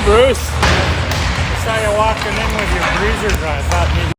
Bruce. I saw you walking in with your breezer dry. I thought maybe.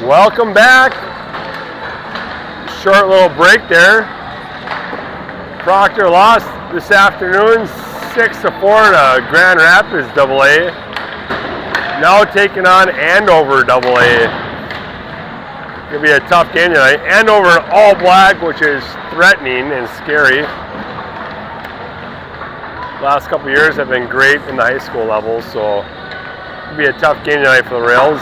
Welcome back. Short little break there. Proctor lost this afternoon 6-4 to Grand Rapids AA. Now taking on Andover AA. Gonna be a tough game tonight. Andover in all black, which is threatening and scary. Last couple of years have been great in the high school level, so it'll be a tough game tonight for the Rails.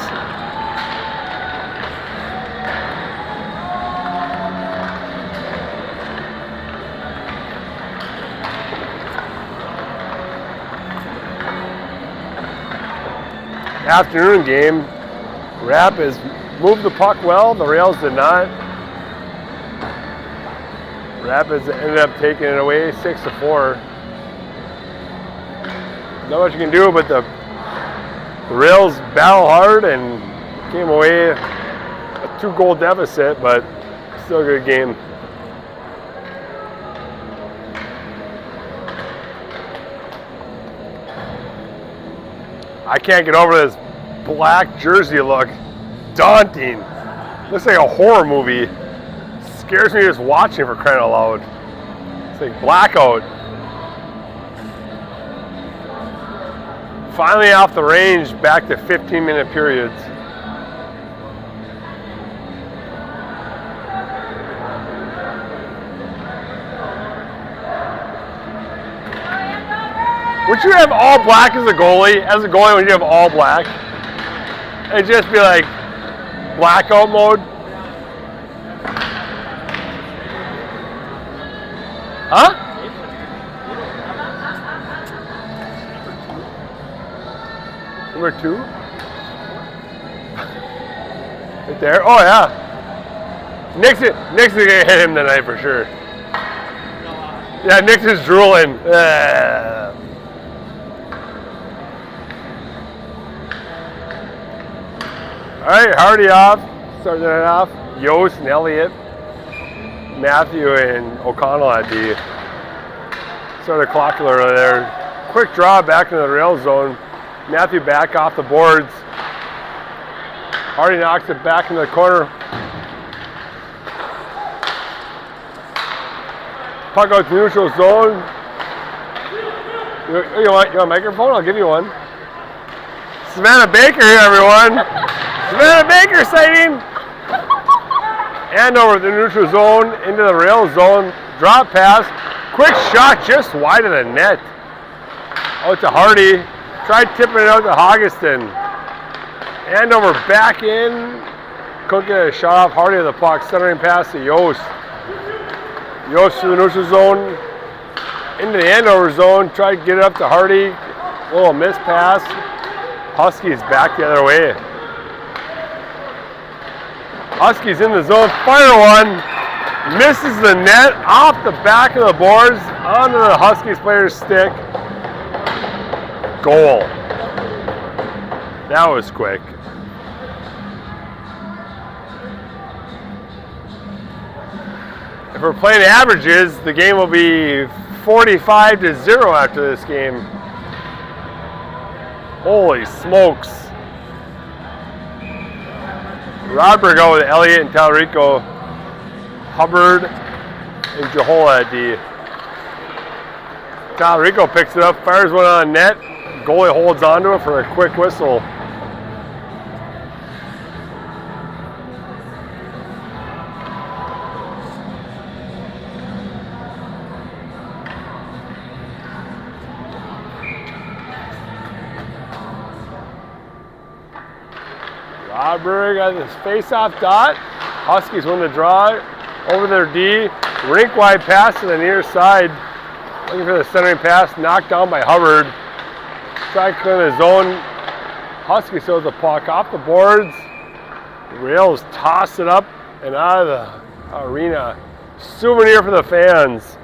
Afternoon game, Rapids moved the puck well, the Rails did not. Rapids ended up taking it away 6-4. Not much you can do, but the Rails battle hard and came away a 2-goal deficit, but still a good game. I can't get over this black jersey look. Daunting. Looks like a horror movie. Scares me just watching, for crying out loud. It's like blackout. Finally off the range, back to 15-minute periods. Would you have all black as a goalie? As a goalie, would you have all black? It'd just be like blackout mode. Huh? Number 2? Right there? Oh yeah. Nick's gonna hit him tonight for sure. Yeah, Nick's is drooling. Alright, Hardy off. Starting it off. Yost and Elliott. Matthew and O'Connell at D. Sort of clock over there. Quick draw back into the rail zone. Matthew back off the boards. Hardy knocks it back into the corner. Puck out to neutral zone. You want a microphone? I'll give you one. Savannah Baker here, everyone. Savannah Baker sighting. Andover the neutral zone into the rail zone. Drop pass. Quick shot just wide of the net. Out to Hardy. Tried tipping it out to Hoggeston. Andover back in. Couldn't get a shot off Hardy of the puck. Centering pass to Yost. Yost to the neutral zone. Into the Andover zone. Tried to get it up to Hardy. A little miss pass. Huskies back the other way. Huskies in the zone, fire one, misses the net, off the back of the boards, onto the Huskies player's stick. Goal. That was quick. If we're playing averages, the game will be 45-0 after this game. Holy smokes. Rodberg out with Elliott and Talrico. Hubbard and Jahola at D. Talrico picks it up, fires one on net. Goalie holds onto it for a quick whistle. Rodberg at his face-off dot. Huskies win the draw over their D. Rink wide pass to the near side. Looking for the centering pass, knocked down by Hubbard. Try to clear the zone. Huskies throws the puck off the boards. Rails toss it up and out of the arena. Souvenir for the fans.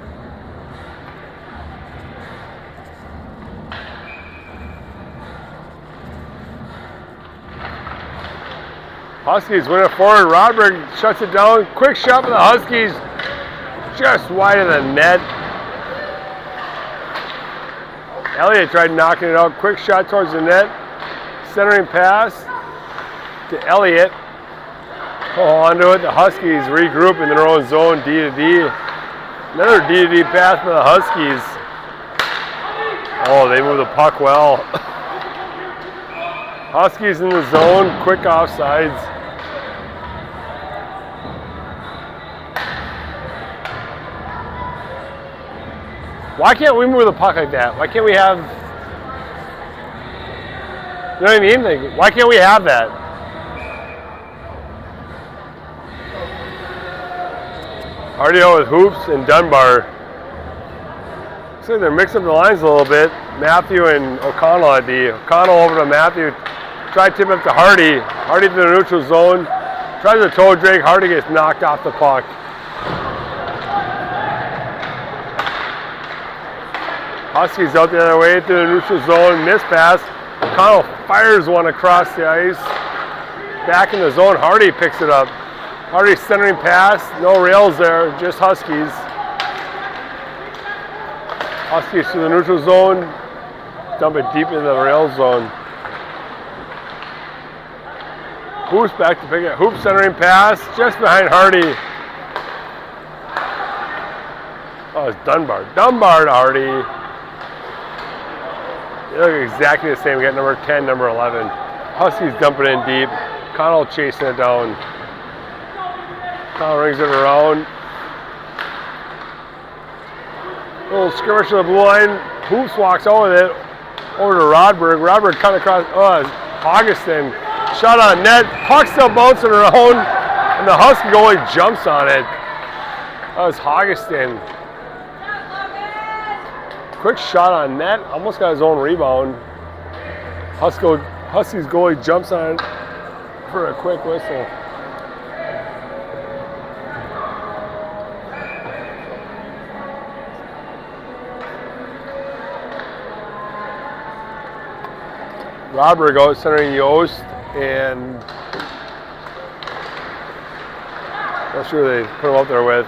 Huskies win it forward. Rodberg shuts it down. Quick shot for the Huskies. Just wide of the net. Elliott tried knocking it out. Quick shot towards the net. Centering pass to Elliott. Hold on to it. The Huskies regroup in their own zone, D to D. Another D to D pass for the Huskies. Oh, they move the puck well. Huskies in the zone. Quick offsides. Why can't we move the puck like that? Why can't we have, you know what I mean? Like, why can't we have that? RDO with Hoops and Dunbar. Looks like they're mixing up the lines a little bit. Matthew and O'Connell at D. O'Connell over to Matthew. Try to tip up to Hardy. Hardy to the neutral zone. Tries to toe drag. Hardy gets knocked off the puck. Huskies out the other way to the neutral zone. Miss pass. O'Connell fires one across the ice. Back in the zone. Hardy picks it up. Hardy centering pass. No rails there. Just Huskies. Huskies to the neutral zone. Dump it deep into the rail zone. Hoops back to pick it. Hoops centering pass. Just behind Hardy. Oh, it's Dunbar. Dunbar to Hardy. They look exactly the same. We got number 10, number 11. Huskies dumping in deep. Connell chasing it down. Connell rings it around. Little skirmish to the blue line. Hoops walks over with it. Over to Rodberg. Rodberg cut across. Oh, Hoggeston Shot on net. Puck still bouncing around. And the Husky goalie jumps on it. That was Augustin. Quick shot on net. Almost got his own rebound. Huskies goalie jumps on it for a quick whistle. Robert goes centering Yost, and not sure they put him up there with.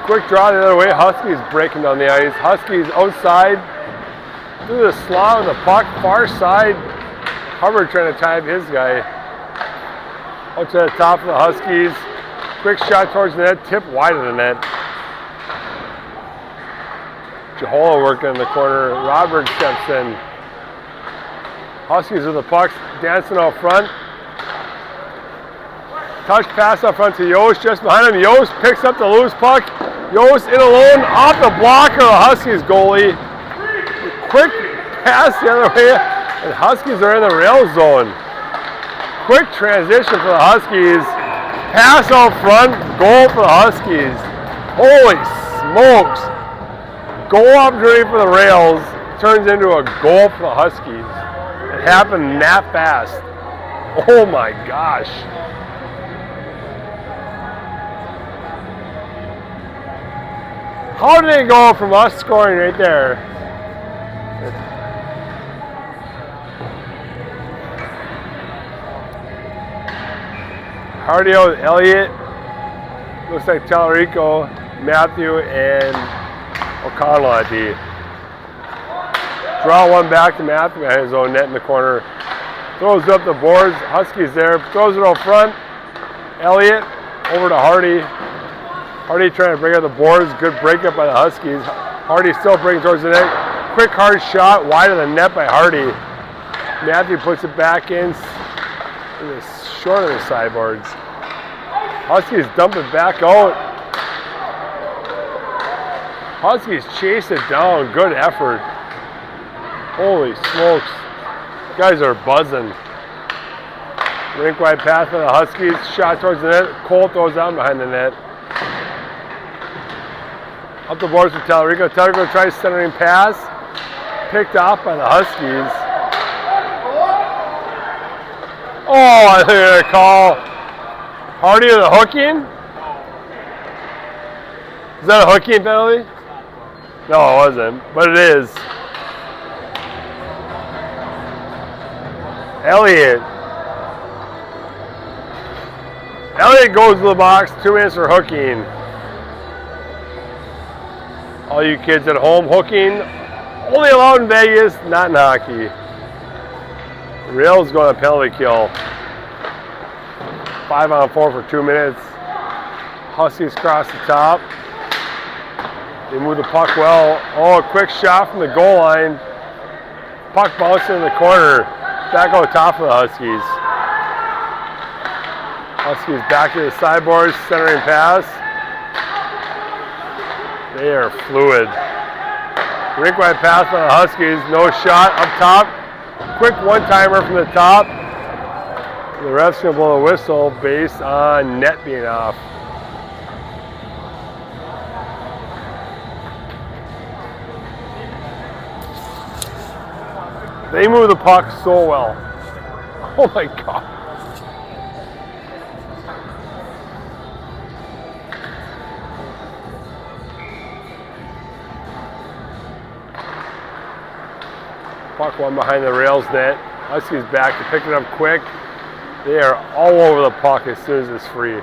Quick draw the other way. Huskies breaking down the ice. Huskies outside through the slot of the puck, far side. Hubbard trying to tie up his guy. Out to the top of the Huskies. Quick shot towards the net, tip wide of the net. Jahola working in the corner. Robert steps in. Huskies with the pucks, dancing out front. Touch pass up front to Yost, just behind him. Yost picks up the loose puck. Yost in alone, off the blocker of the Huskies goalie. Quick pass the other way, and Huskies are in the rail zone. Quick transition for the Huskies. Pass out front, goal for the Huskies. Holy smokes. Goal opportunity for the rails turns into a goal for the Huskies. It happened that fast. Oh my gosh. How did it go from us scoring right there? Hardy with Elliott. Looks like Tallarico, Matthew, and O'Connell at D. Draw one back to Matthew at his own net in the corner. Throws up the boards. Huskies there. Throws it out front. Elliott over to Hardy. Hardy trying to break up the boards. Good breakup by the Huskies. Hardy still breaking towards the net. Quick hard shot wide of the net by Hardy. Matthew puts it back in. It's short of the sideboards. Huskies dump it back out. Huskies chase it down. Good effort. Holy smokes. Guys are buzzing. Rink wide pass for the Huskies. Shot towards the net. Cole throws down behind the net. Up the boards for Tallarico. Tallarico tries centering pass. Picked off by the Huskies. Oh, I think they're going to call Hardy with a hooking. Is that a hooking penalty? No, it wasn't, but it is. Elliott goes to the box, 2 minutes for hooking. All you kids at home, hooking only allowed in Vegas, not in hockey. Rails going to penalty kill. 5-on-4 for 2 minutes. Huskies cross the top. They move the puck well. Oh, a quick shot from the goal line. Puck bouncing in the corner. Back on top of the Huskies. Huskies back to the sideboards, centering pass. They are fluid. Rink wide pass by the Huskies. No shot up top. Quick one-timer from the top. The ref's going to blow a whistle based on net being off. They move the puck so well. Oh my God. Puck one behind the rails net. Huskies back to pick it up quick. They are all over the puck as soon as it's free.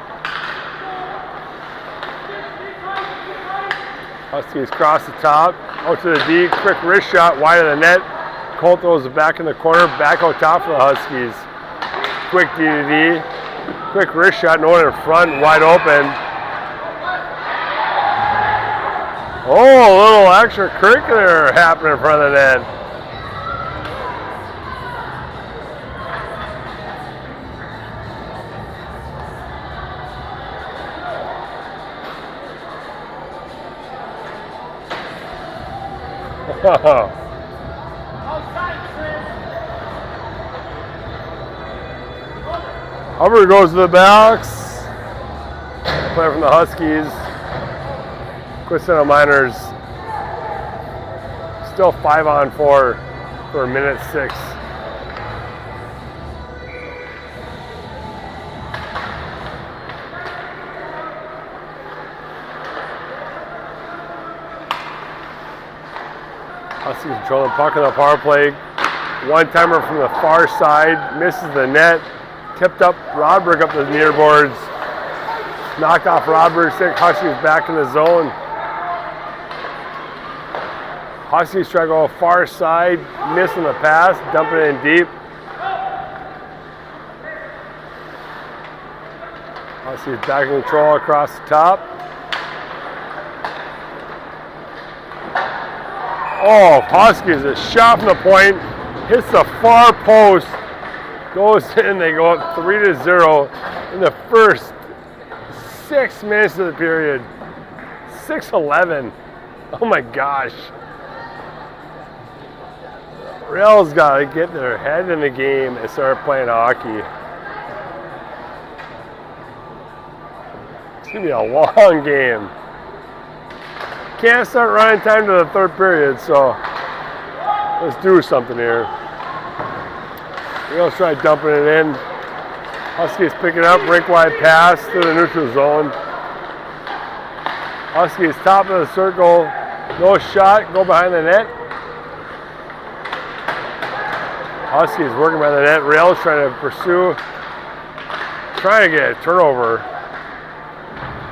Huskies cross the top. Out to the D. Quick wrist shot wide of the net. Cole throws it back in the corner, back out top for the Huskies. Quick D-to-D. Quick wrist shot, no one in front, wide open. Oh, a little extracurricular happening in front of the net. Hubbard goes to the backs. Player from the Huskies. Quintana Miners. Still 5-on-4 for minute 6. Huskies control the puck on the power play. One-timer from the far side. Misses the net. Tipped up Rodberg up the near boards. Knocked off Rodberg's stick. Huskies back in the zone. Huskies try to go far side. Missing the pass. Dumping it in deep. Huskies back in control across the top. Oh, Huskies, a shot from the point, hits the far post, goes in, they go up 3-0 in the first 6 minutes of the period. 6-11. Oh my gosh. Rails got to get their head in the game and start playing hockey. It's going to be a long game. Can't start running time to the third period, so let's do something here. We'll try dumping it in. Huskies pick it up, rink wide pass through the neutral zone. Huskies top of the circle, no shot, go behind the net. Huskies working by the net, Rails trying to pursue, trying to get a turnover.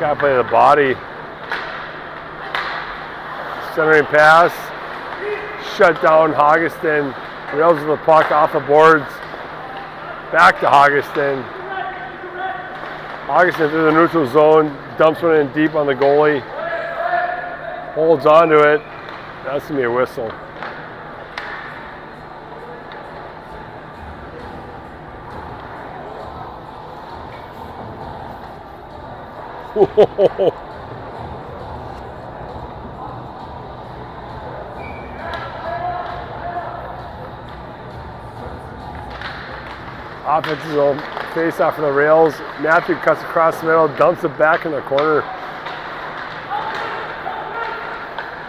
Gotta play the body. Centering pass, shut down Hoggeston. Rails with the puck off the boards. Back to Hoggeston. Hoggeston through the neutral zone, dumps one in deep on the goalie. Holds on to it. That's going to be a whistle. Offensive zone face off of the Rails. Matthew cuts across the middle, dumps it back in the corner.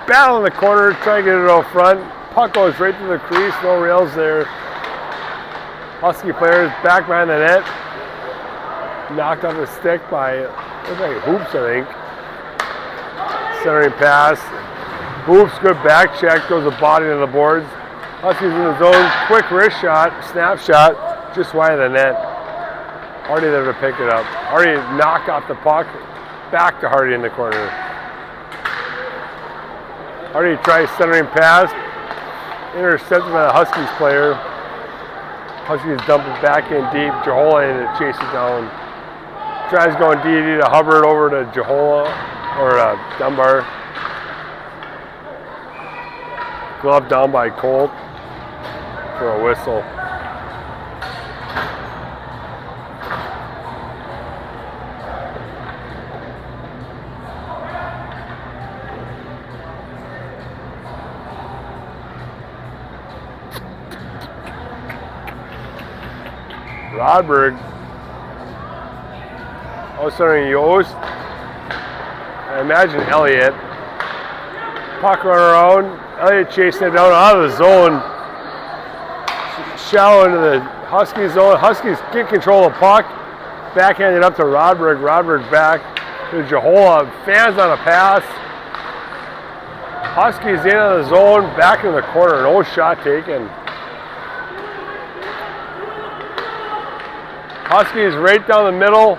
Battle in the corner, try to get it out front. Puck goes right through the crease, no Rails there. Husky players back behind the net. Knocked off the stick by, looks like Hoops, I think. Centering pass. Hoops, good back check, goes the body to the boards. Huskies in the zone, quick wrist shot, snapshot. Just wide of the net. Hardy there to pick it up. Hardy knocked off the puck. Back to Hardy in the corner. Hardy tries centering pass. Intercepted by the Huskies player. Huskies dump it back in deep. Jahola in to chase it down. Tries going DD to Hubbard over to Jahola or Dunbar. Glove down by Colt for a whistle. Rodberg, starting Yost. I imagine Elliott. Puck run around. Elliott chasing it down out of the zone. Shallow into the Huskies zone. Huskies get control of the puck. Backhanded up to Rodberg. Rodberg back to Jahola. Fans on a pass. Huskies in on the zone. Back in the corner. No shot taken. Huskies right down the middle,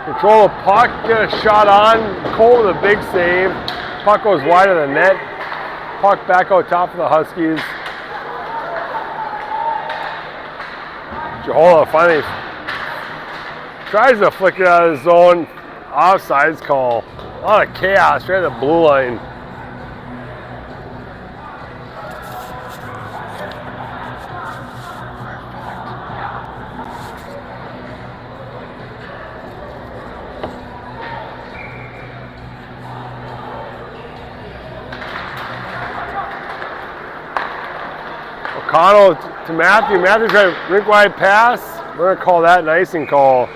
control the puck, get a shot on, Cole with a big save, puck goes wide of the net, puck back out top of the Huskies. Jahola finally tries to flick it out of the zone, offsides call. A lot of chaos right at the blue line. O'Connell to Matthew. Matthew tried a rink wide pass. We're gonna call that an icing call.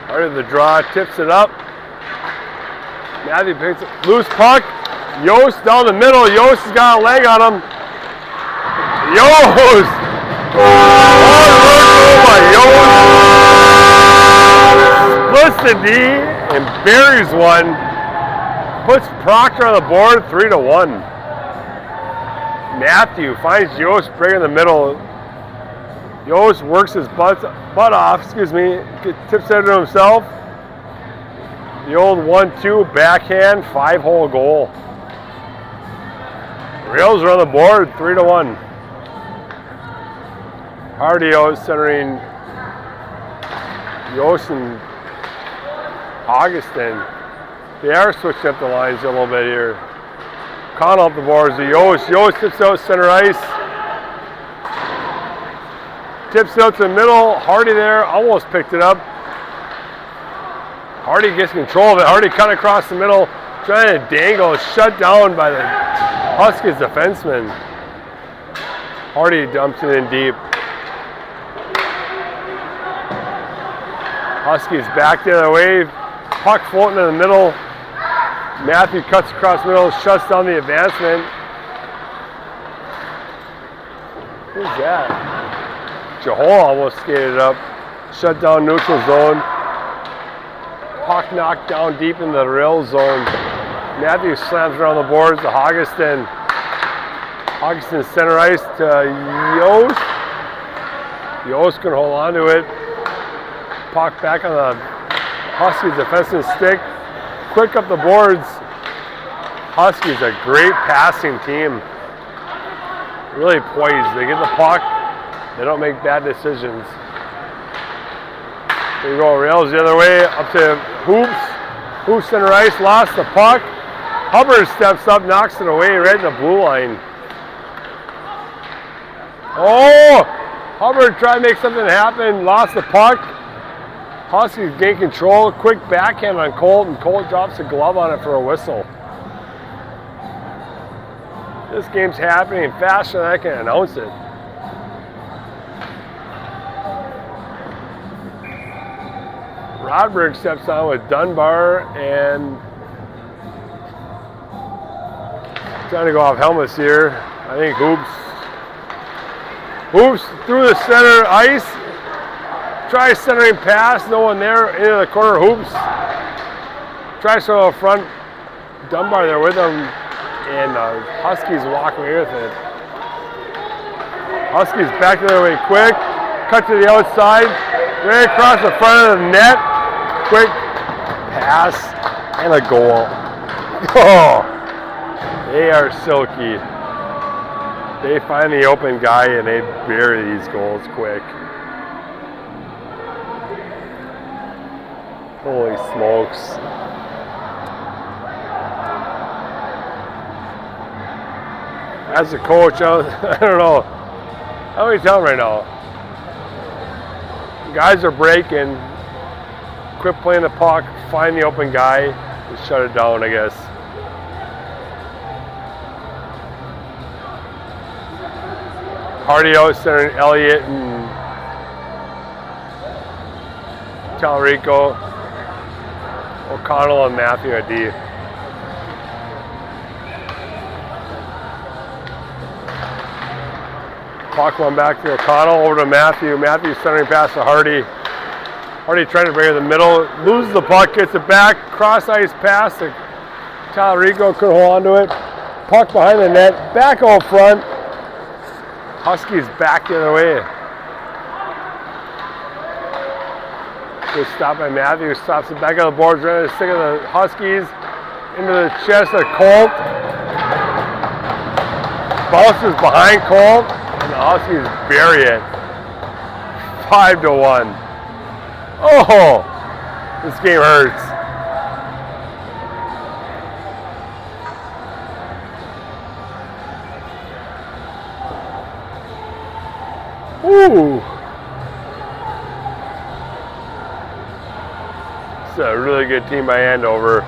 Part of the draw, tips it up. Matthew picks it, loose puck. Yost down the middle. Yost has got a leg on him. Yost! Oh my Yost! Splits the D and buries one. Puts Proctor on the board, 3-1. Matthew finds Yost bring in the middle. Yost works his butt off, tips it to himself. The old 1-2 backhand, 5-hole goal. Rails are on the board, 3-1. Hardy out centering Yost and Augustin. They are switching up the lines a little bit here. Connell up the boards to Yost. Yost tips out center ice. Tips it out to the middle. Hardy there, almost picked it up. Hardy gets control of it. Hardy cut across the middle, trying to dangle, shut down by the Huskies defenseman. Hardy dumps it in deep. Huskies back the other way. Puck floating in the middle. Matthew cuts across the middle, shuts down the advancement. Who's that? Jahol almost skated up, shut down neutral zone. Puck knocked down deep in the rail zone. Matthew slams around the boards to Augustin. Augustin center ice to Yost. Yost can hold on to it. Puck back on the Huskies defensive stick. Quick up the boards. Huskies a great passing team. Really poised. They get the puck. They don't make bad decisions. There you go, rails the other way, up to Hoops. Hoops center ice, lost the puck. Hubbard steps up, knocks it away right in the blue line. Oh! Hubbard tried to make something happen, lost the puck. Huskies gain control, quick backhand on Colt, and Colt drops a glove on it for a whistle. This game's happening faster than I can announce it. Rodberg steps on with Dunbar and trying to go off helmets here. I think Hoops through the center ice. Tries centering pass, no one there, into the corner. Hoops tries to go front. Dunbar there with him, and Huskies walk away with it. Huskies back the other way quick, cut to the outside, right across the front of the net. Quick pass and a goal. Oh, they are silky. They find the open guy and they bury these goals quick. Holy smokes. As a coach, I don't know. How do we tell right now? Guys are breaking. Quit playing the puck, find the open guy, and shut it down, I guess. Hardy out centering Elliott and Talarico. O'Connell and Matthew at D. Puck one back to O'Connell, over to Matthew. Matthew centering pass to Hardy. Hardy trying to bring it in the middle, loses the puck, gets it back, cross ice pass to Talarico, could hold on to it. Puck behind the net, back out front. Huskies back the other way. Good stop by Matthew, stops it back on the boards, right at the stick of the Huskies, into the chest of Colt. Bounces behind Colt, and the Huskies bury it. 5-1. Oh, this game hurts. Ooh. It's a really good team by Andover.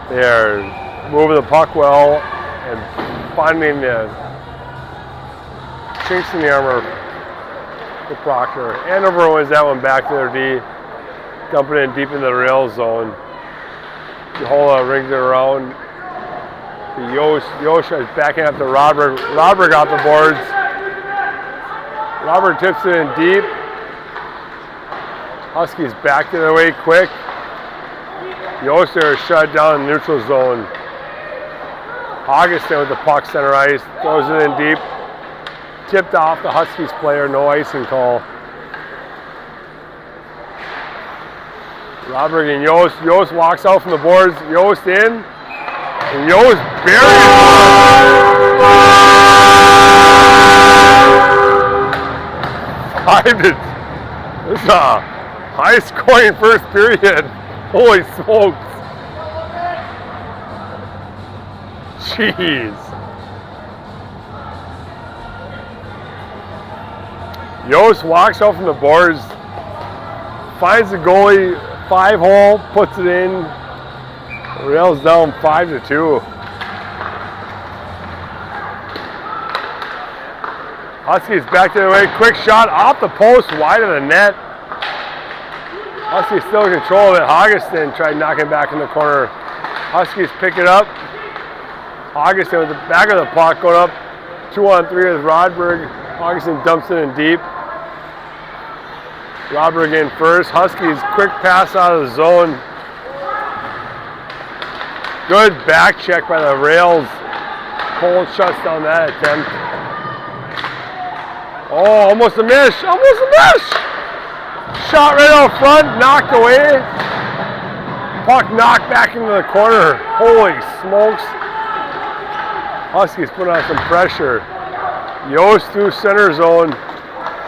They are moving the puck well and finding the chinks in the armor for Proctor. Andover wins that one back to their D, dumping it deep in the rail zone. Yehola rings it around. Yosh is backing up to Rodberg. Rodberg got the boards. Rodberg tips it in deep. Huskies back to their way quick. Yosh there is shut down in the neutral zone. Augustin with the puck center ice. Throws it in deep. Tipped off the Huskies player. No icing call. Rodberg and Yost. Yost walks out from the boards. Yost in. And Yost buries it. This is a high scoring first period. Holy smokes. Jeez. Yost walks out from the boards. Finds the goalie. 5-hole, puts it in. Rails down 5-2. Huskies back to the way. Quick shot off the post, wide of the net. Huskies still in control of it. Augustin tried knocking back in the corner. Huskies pick it up. Augustin with the back of the puck going up 2-on-3 with Rodberg. Augustin dumps it in deep. Rodberg in first. Huskies quick pass out of the zone. Good back check by the rails. Cole shuts down that attempt. Oh, almost a miss. Almost a miss. Shot right out front. Knocked away. Puck knocked back into the corner. Holy smokes. Huskies put on some pressure. Yost through center zone.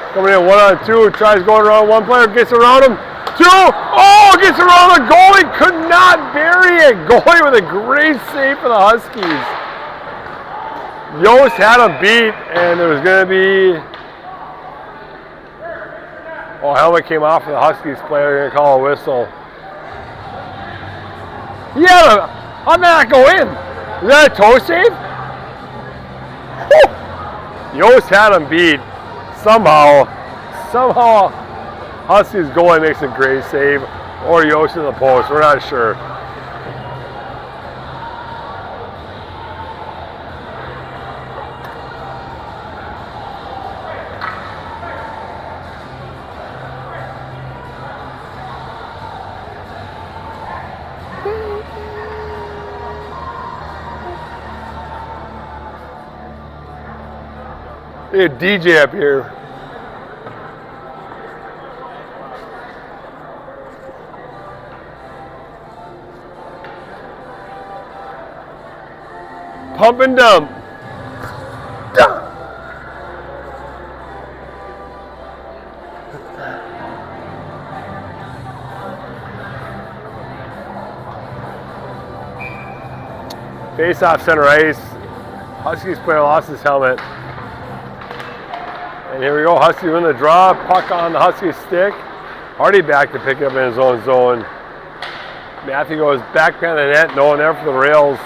Coming in 1-on-2, tries going around one player, gets around him. 2, oh, gets around the goalie, could not bury it. Goalie with a great save for the Huskies. Yost had him beat, and there was going to be, oh, helmet came off for the Huskies player, they're going to call a whistle. Yeah, how did that go in? Is that a toe save? Whew. Yost had him beat. Somehow, Huskies goalie makes a great save, or Yost in the post. We're not sure. They had a DJ up here. Pump and dump. Face off center ice. Huskies player lost his helmet. And here we go. Huskies win the draw. Puck on the Huskies stick. Hardy back to pick it up in his own zone. Matthew goes back behind the net. No one there for the rails.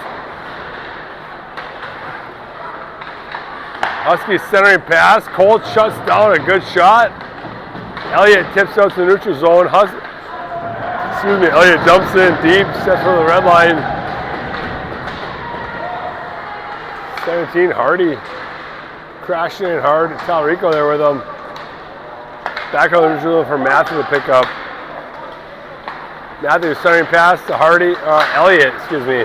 Huskies centering pass. Colt shuts down a good shot. Elliott tips out to the neutral zone. Elliott dumps in deep. Sets for the red line. 17, Hardy. Crashing in hard. Talrico there with him. Back on the neutral zone for Matthew to pick up. Matthew centering pass to Hardy. Elliott, excuse me.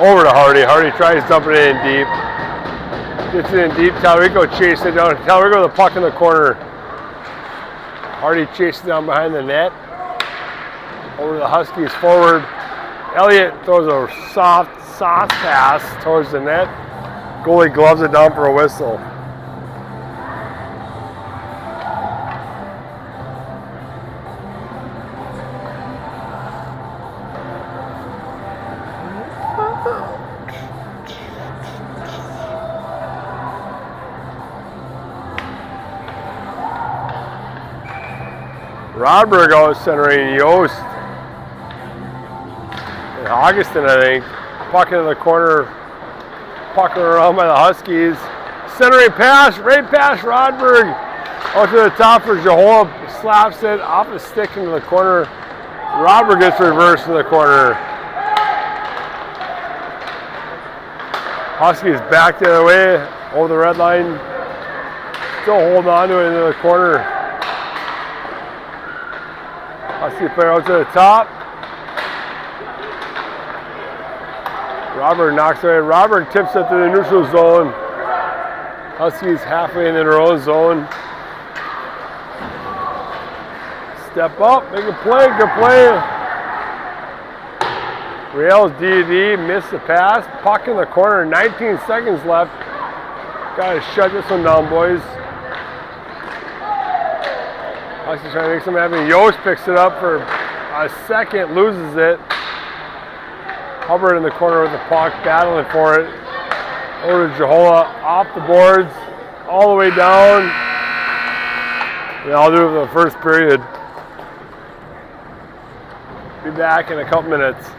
Over to Hardy. Hardy tries dumping it in deep. Gets it in deep. Talrico chases it down. Talrico with the puck in the corner. Hardy chases down behind the net. Over to the Huskies forward. Elliott throws a soft pass towards the net. Goalie gloves it down for a whistle. Rodberg out centering Yost. And Augustin, I think. Puck into the corner. Puck around by the Huskies. Centering pass, right past Rodberg. Out to the top for Jehola. Slaps it off the stick into the corner. Rodberg gets reversed in the corner. Huskies back the other way. Over the red line. Still holding on to it into the corner. Husky player out to the top. Robert knocks away. Robert tips it to the neutral zone. Huskies halfway in their own zone. Step up, make a play, good play. Rails D&D, missed the pass. Puck in the corner, 19 seconds left. Gotta shut this one down, boys. Huskies trying to make something happen. Yost picks it up for a second, loses it. Hubbard in the corner with the puck, battling for it. Over to Jehola, off the boards, all the way down. And I'll do it for the first period. Be back in a couple minutes.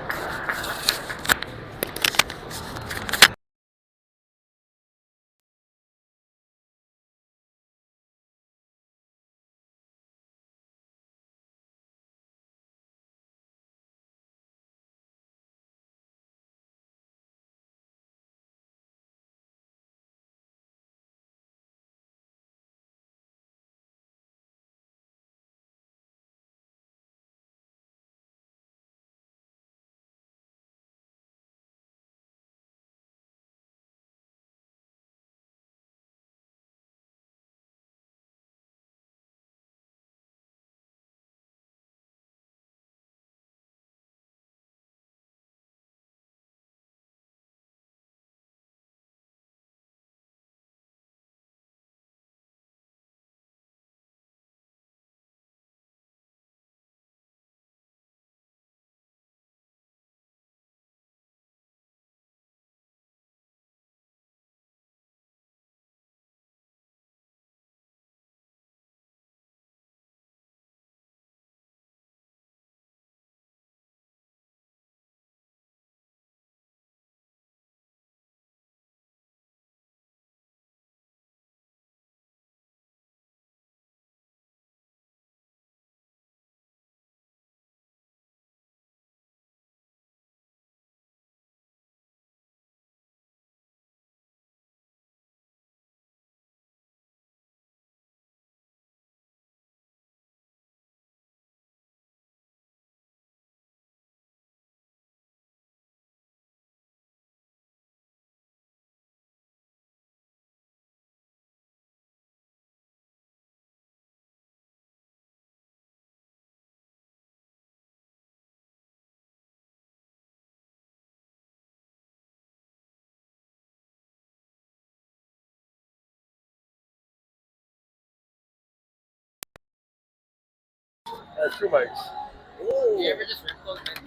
That's two mics. Do you ever just rip those men?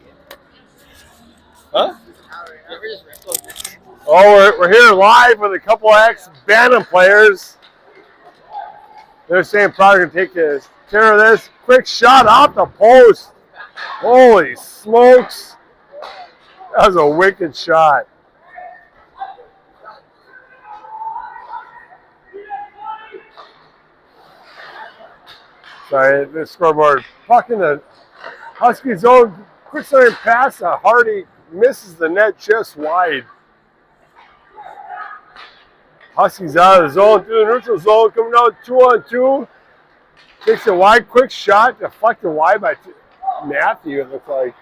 Huh? Do you ever just rip those men? Oh, we're here live with a couple ex-Bantam players. They're saying Proctor can take care of this. Quick shot off the post. Holy smokes. That was a wicked shot. Sorry, the scoreboard. Puck in the Husky zone. Quick starting pass. Hardy misses the net just wide. Huskies out of the zone, through the neutral zone, coming out 2-on-2. Takes a wide, quick shot, deflected wide by Matthew, it looked like.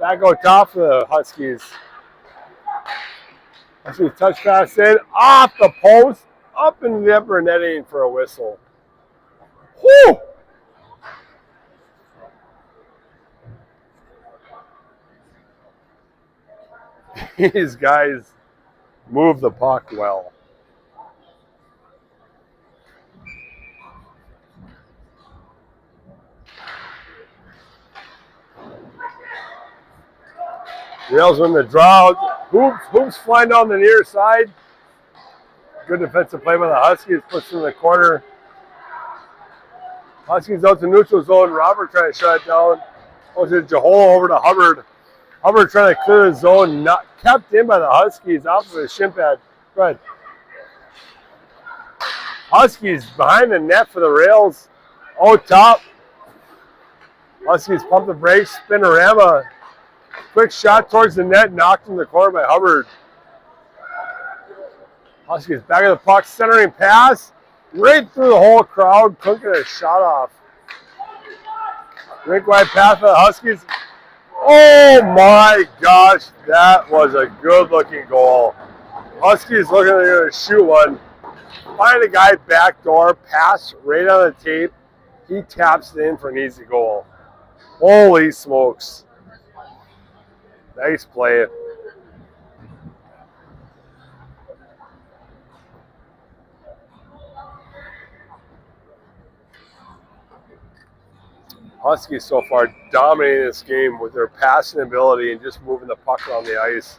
Back out top for the Huskies. Huskies touch pass in, off the post, up into the upper netting for a whistle. Whew! These guys move the puck well. Rails win the draw. Hoops flying down the near side. Good defensive play by the Huskies. Puts in the corner. Huskies out to neutral zone. Robert trying to shut it down. Goes to Jahol over to Hubbard. Hubbard trying to clear the zone. Not kept in by the Huskies off of the shin pad. Go ahead. Huskies behind the net for the rails. Out top. Huskies pump the brakes. Spinorama. Quick shot towards the net. Knocked in the corner by Hubbard. Huskies back of the puck. Centering pass. Right through the whole crowd. Couldn't get a shot off. Rink wide pass for the Huskies. Oh my gosh. That was a good looking goal. Huskies looking like they're going to shoot one. Find a guy back door. Pass right on the tape. He taps it in for an easy goal. Holy smokes. Nice play. Huskies so far dominating this game with their passing ability and just moving the puck around the ice.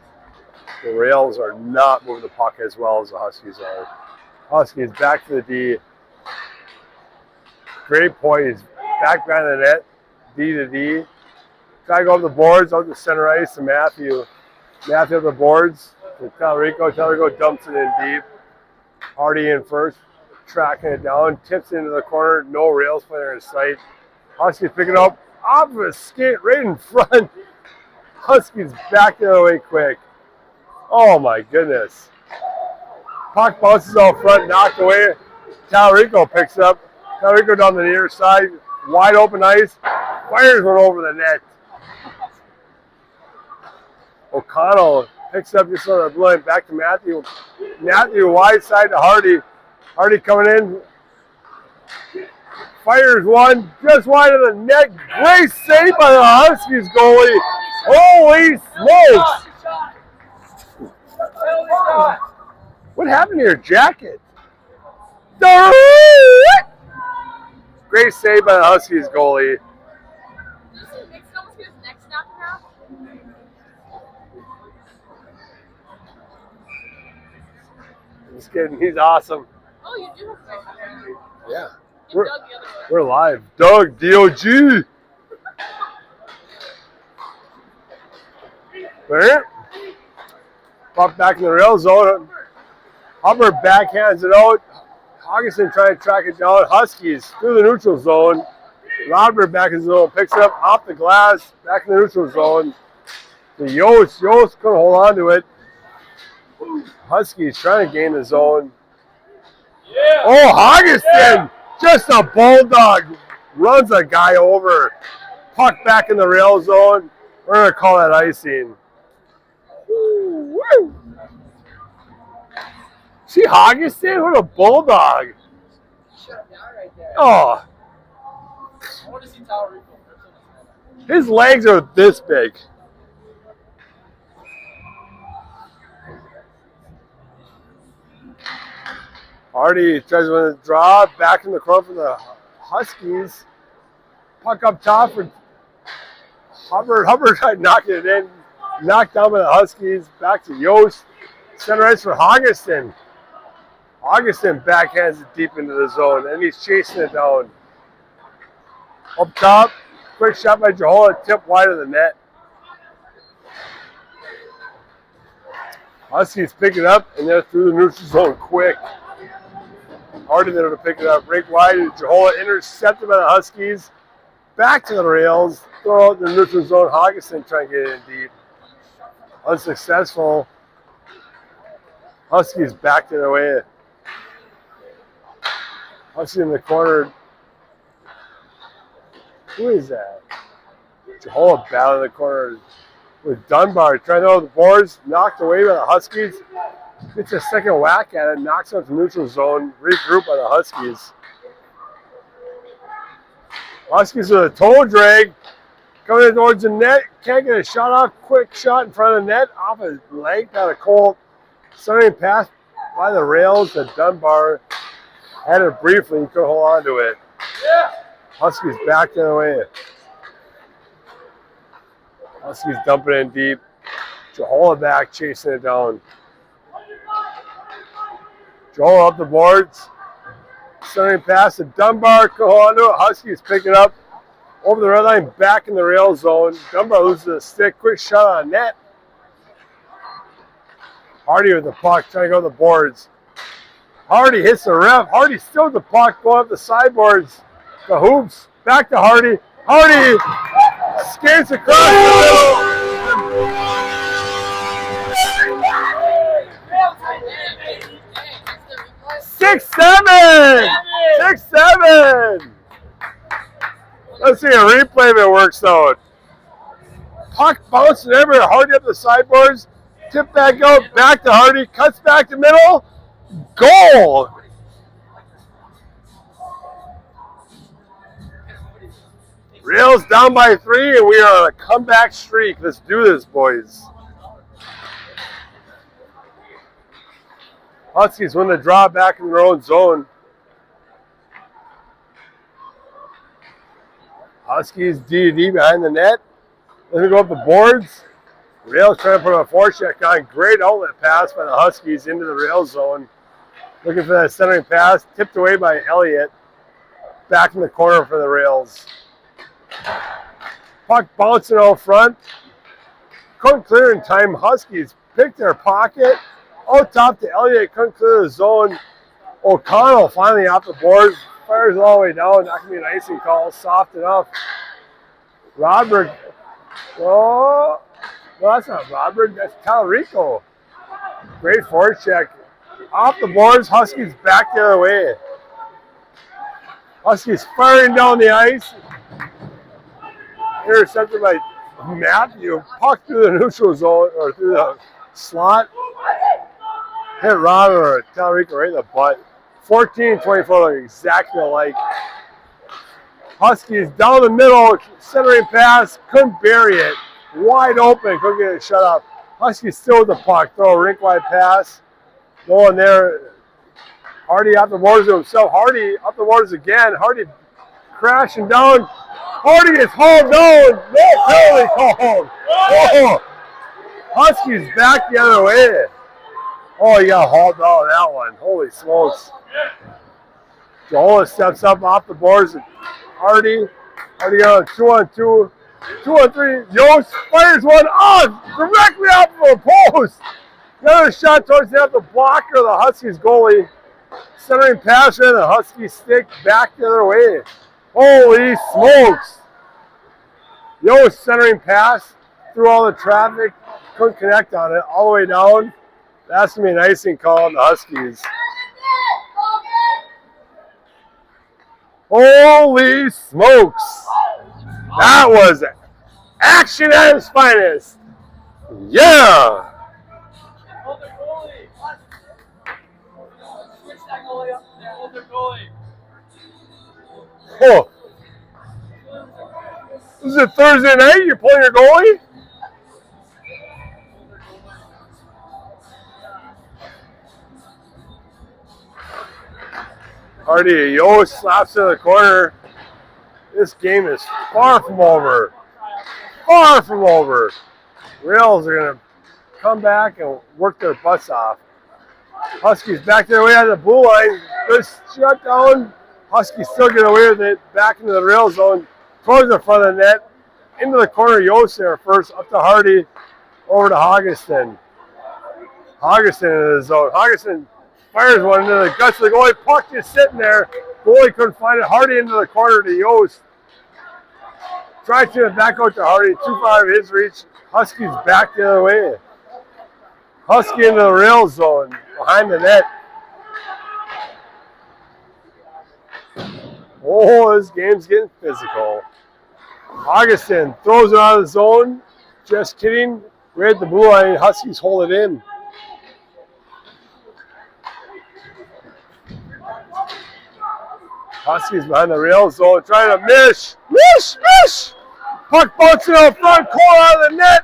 The Rails are not moving the puck as well as the Huskies are. Huskies back to the D. Great poise. Back behind the net. D to D. Try to go up the boards, out the center ice to Matthew. Matthew up the boards to Tallarico. Tallarico dumps it in deep. Hardy in first. Tracking it down. Tips into the corner. No Rails player in sight. Huskies pick it up off of a skate right in front. Huskies back the other way quick. Oh my goodness. Puck bounces out front, knocked away. Tallarico picks up. Tallarico down the near side. Wide open ice. Fires one over the net. O'Connell picks up just on the blue line. Back to Matthew. Matthew wide side to Hardy. Hardy coming in. Fires one just wide of the net. Great save by the Huskies goalie. Holy smokes. What happened to your jacket? Great save by the Huskies goalie. Just kidding. He's awesome. Oh, you do have to. Yeah. Doug We're live. Doug, DOG. There. Puck back in the rail zone. Hubbard backhands it out. Augustin trying to track it down. Huskies through the neutral zone. Robert back in the zone. Picks it up off the glass. Back in the neutral zone. To Yost. Yost couldn't hold on to it. Huskies trying to gain the zone. Yeah. Oh, Augustin! Just a bulldog. Runs a guy over. Puck back in the rail zone. We're going to call that icing. Woo! See Augustin? What a bulldog. Shut down right there. Oh. I want to see Tallarico. His legs are this big. Hardy tries to draw back in the corner for the Huskies. Puck up top for Hubbard. Hubbard tried knocking it in. Knocked down by the Huskies. Back to Yost. Center ice for Augustin. Augustin backhands it deep into the zone, and he's chasing it down. Up top, quick shot by Jahola, tip wide of the net. Huskies pick it up, and they're through the neutral zone quick. Hardy there to pick it up. Break wide, and Jahola intercepted by the Huskies. Back to the rails, throw out the neutral zone. Augustin trying to get it in deep. Unsuccessful. Huskies back to their way. Husky in the corner. Who is that? Jahola battle in the corner with Dunbar. Trying to hold the boards. Knocked away by the Huskies. Gets a second whack at it. Knocks out the neutral zone. Regrouped by the Huskies. Huskies with a toe drag. Coming in towards the net. Can't get a shot off. Quick shot in front of the net. Off his leg. Got a cold. Starting pass by the rails to Dunbar. Had it briefly. He couldn't hold on to it. Yeah. Huskies back the other way. Huskies dumping in deep. Jahola back, chasing it down. Jahola up the boards. Centering pass to Dunbar. Kohando. Huskies pick it up over the red line, back in the rail zone. Dunbar loses the stick. Quick shot on net. Hardy with the puck, trying to go to the boards. Hardy hits the ref. Hardy still with the puck, going up the sideboards. The hoops. Back to Hardy. Hardy skates across the middle. 6-7! 6-7! Let's see a replay if it works out. Puck bouncing everywhere. Hardy up the sideboards. Tip back out. Back to Hardy. Cuts back to middle. Goal! Rails down by 3, and we are on a comeback streak. Let's do this, boys. Huskies win the draw back in their own zone. Huskies D behind the net. Let me go up the boards. Rails trying to put a forecheck on. Great outlet pass by the Huskies into the rail zone. Looking for that centering pass. Tipped away by Elliott. Back in the corner for the Rails. Puck bouncing out front. Couldn't clear in time. Huskies picked their pocket. Out top to Elliott. Couldn't clear the zone. O'Connell finally off the board. Fires all the way down. Not going to be an icing call. Soft enough. Rodberg. Oh, no, that's not Rodberg. That's Talarico. Great forecheck. Off the boards. Huskies back the other way. Huskies firing down the ice. Intercepted by Matthew. Puck through the neutral zone or through the slot. Hit Ron or Talarico right in the butt. 14-24 look exactly alike. Huskies down the middle, centering pass, couldn't bury it. Wide open, couldn't get it shut up. Huskies still with the puck, throw a rink wide pass. Going there. Hardy off the boards to himself. Hardy up the boards again. Hardy crashing down. Hardy is hauled down. No penalty called. Oh. Huskies back the other way. Oh, he got hauled down on that one. Holy smokes. Jola steps up off the boards. Hardy got a 2-on-2. 2-on-3. Yost fires one off directly off of a post. Another shot towards the blocker of the Huskies goalie. Centering pass in the Husky stick back the other way. Holy smokes. Yost centering pass through all the traffic. Couldn't connect on it all the way down. That's going to be an icing call on the Huskies. Holy smokes. That was action at its finest. Yeah. Hold the goalie. Switch that goalie up there. Hold the goalie. Oh. This is a Thursday night? You're playing your goalie? Hardy, Yost slaps in the corner. This game is far from over. Far from over. Rails are going to come back and work their butts off. Huskies back their way out of the blue line. Good shut down. Huskies still get away with it. Back into the rail zone. Towards the front of the net. Into the corner. Yost there first. Up to Hardy. Over to Hoggeston. Hoggeston into the zone. Hoggeston fires one into the guts of the goalie. Puck just sitting there. Goalie couldn't find it. Hardy into the corner to Yost. Tries to back out to Hardy. Too far out of his reach. Huskies back the other way. Husky into the rail zone. Behind the net. Oh, this game's getting physical. Augustin throws it out of the zone. Just kidding. Right at the blue line. Huskies hold it in. Huskies behind the rail zone, trying to miss. Miss! Puck bouncing out front, corner out of the net.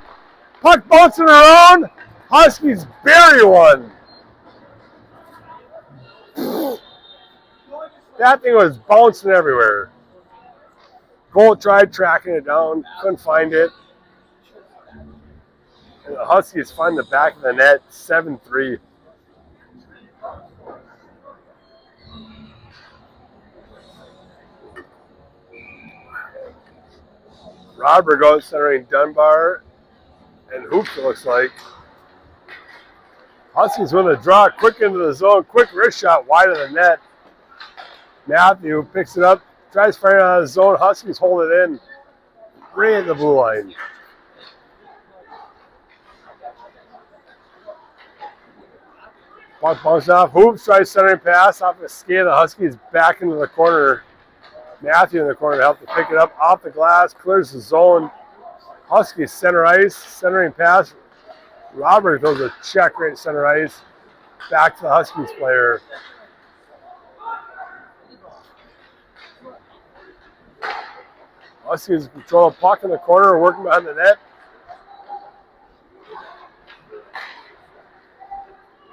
Puck bouncing around. Huskies bury one. That thing was bouncing everywhere. Goal tried tracking it down, couldn't find it. And the Huskies find the back of the net, 7-3. Robert goes centering Dunbar and Hoops, it looks like. Huskies win the draw, quick into the zone, quick wrist shot wide of the net. Matthew picks it up, tries firing out of the zone. Huskies hold it in, right at the blue line. Puck bounces off. Hoops tries centering pass off the skate of the Huskies back into the corner. Matthew in the corner to help to pick it up off the glass, clears the zone. Huskies center ice, centering pass. Robert throws a check right at center ice. Back to the Huskies player. Huskies control the puck in the corner, working behind the net.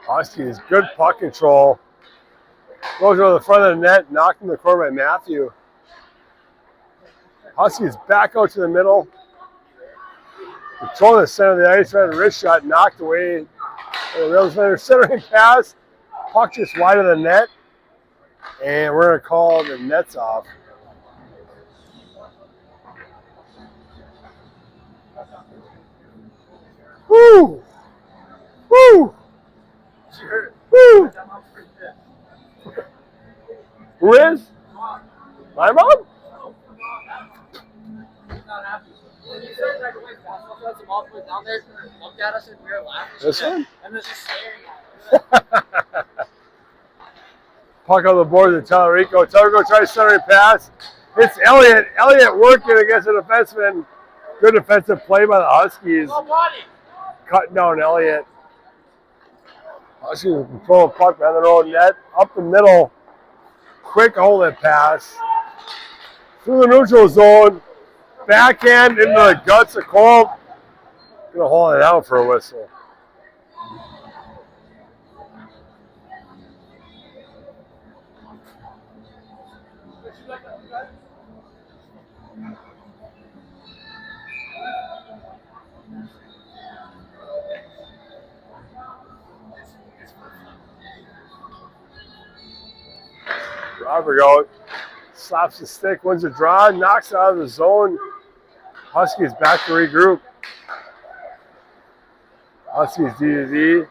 Huskies, good puck control. Goes over the front of the net, knocked in the corner by Matthew. Huskies back out to the middle. Controlling the center of the ice, right, a wrist shot knocked away. The Rails player centering pass. Puck just wide of the net. And we're going to call the nets off. Woo! Woo! Woo! Who is? My mom? This one? And then just staring at us. Puck on the board to Tellerico. Tellerico tries centering pass. It's Elliott. Elliott working against a defenseman. Good defensive play by the Huskies. Cutting down Elliott. Huskies control the puck behind their own net. Up the middle. Quick hold-in pass. Through the neutral zone. Backhand into the guts of Cole. Gonna hold it out for a whistle. Robert out, slaps the stick, wins the draw, knocks it out of the zone. Huskies back to regroup. Huskies D to D.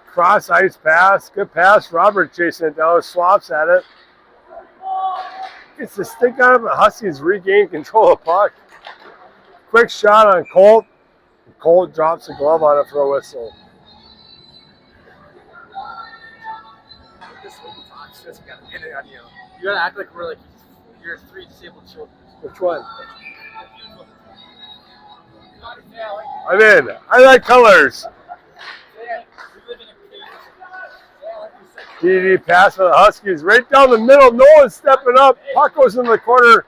Cross ice pass, good pass. Robert chasing it down, swaps at it. Gets the stick on him, the Huskies regain control of the puck. Quick shot on Colt. Colt drops the glove on it for a whistle. You gotta act like we're like you're 3 disabled children. Which one? I'm in. I like colors. DD pass for the Huskies. Right down the middle. No one's stepping up. Puck goes in the corner.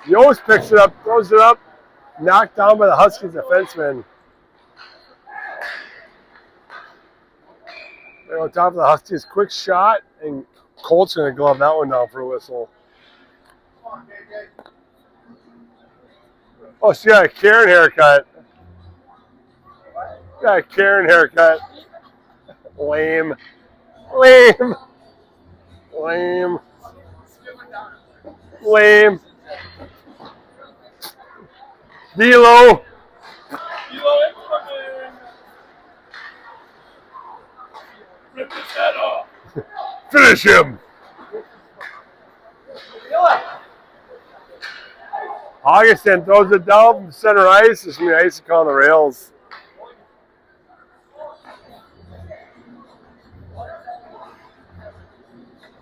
Yost picks it up, throws it up. Knocked down by the Huskies defenseman. They're on top of the Huskies. Quick shot. And Colt's going to glove that one down for a whistle. Oh, she got a Karen haircut. Got a Karen haircut. Lame. Lame. Lame. Lame. Velo. Rip his head off. Finish him. Augustin throws it down from center ice. It's going to be icicle on the rails.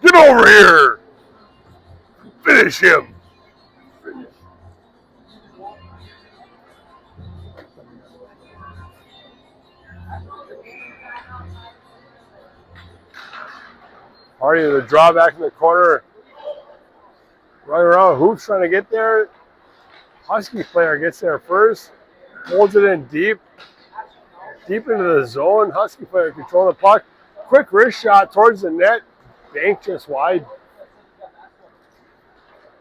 Get over here. Finish him. Hardy the draw back in the corner. Running around, Hoops trying to get there. Husky player gets there first. Holds it in deep. Deep into the zone. Husky player controlling the puck. Quick wrist shot towards the net. Bank just wide.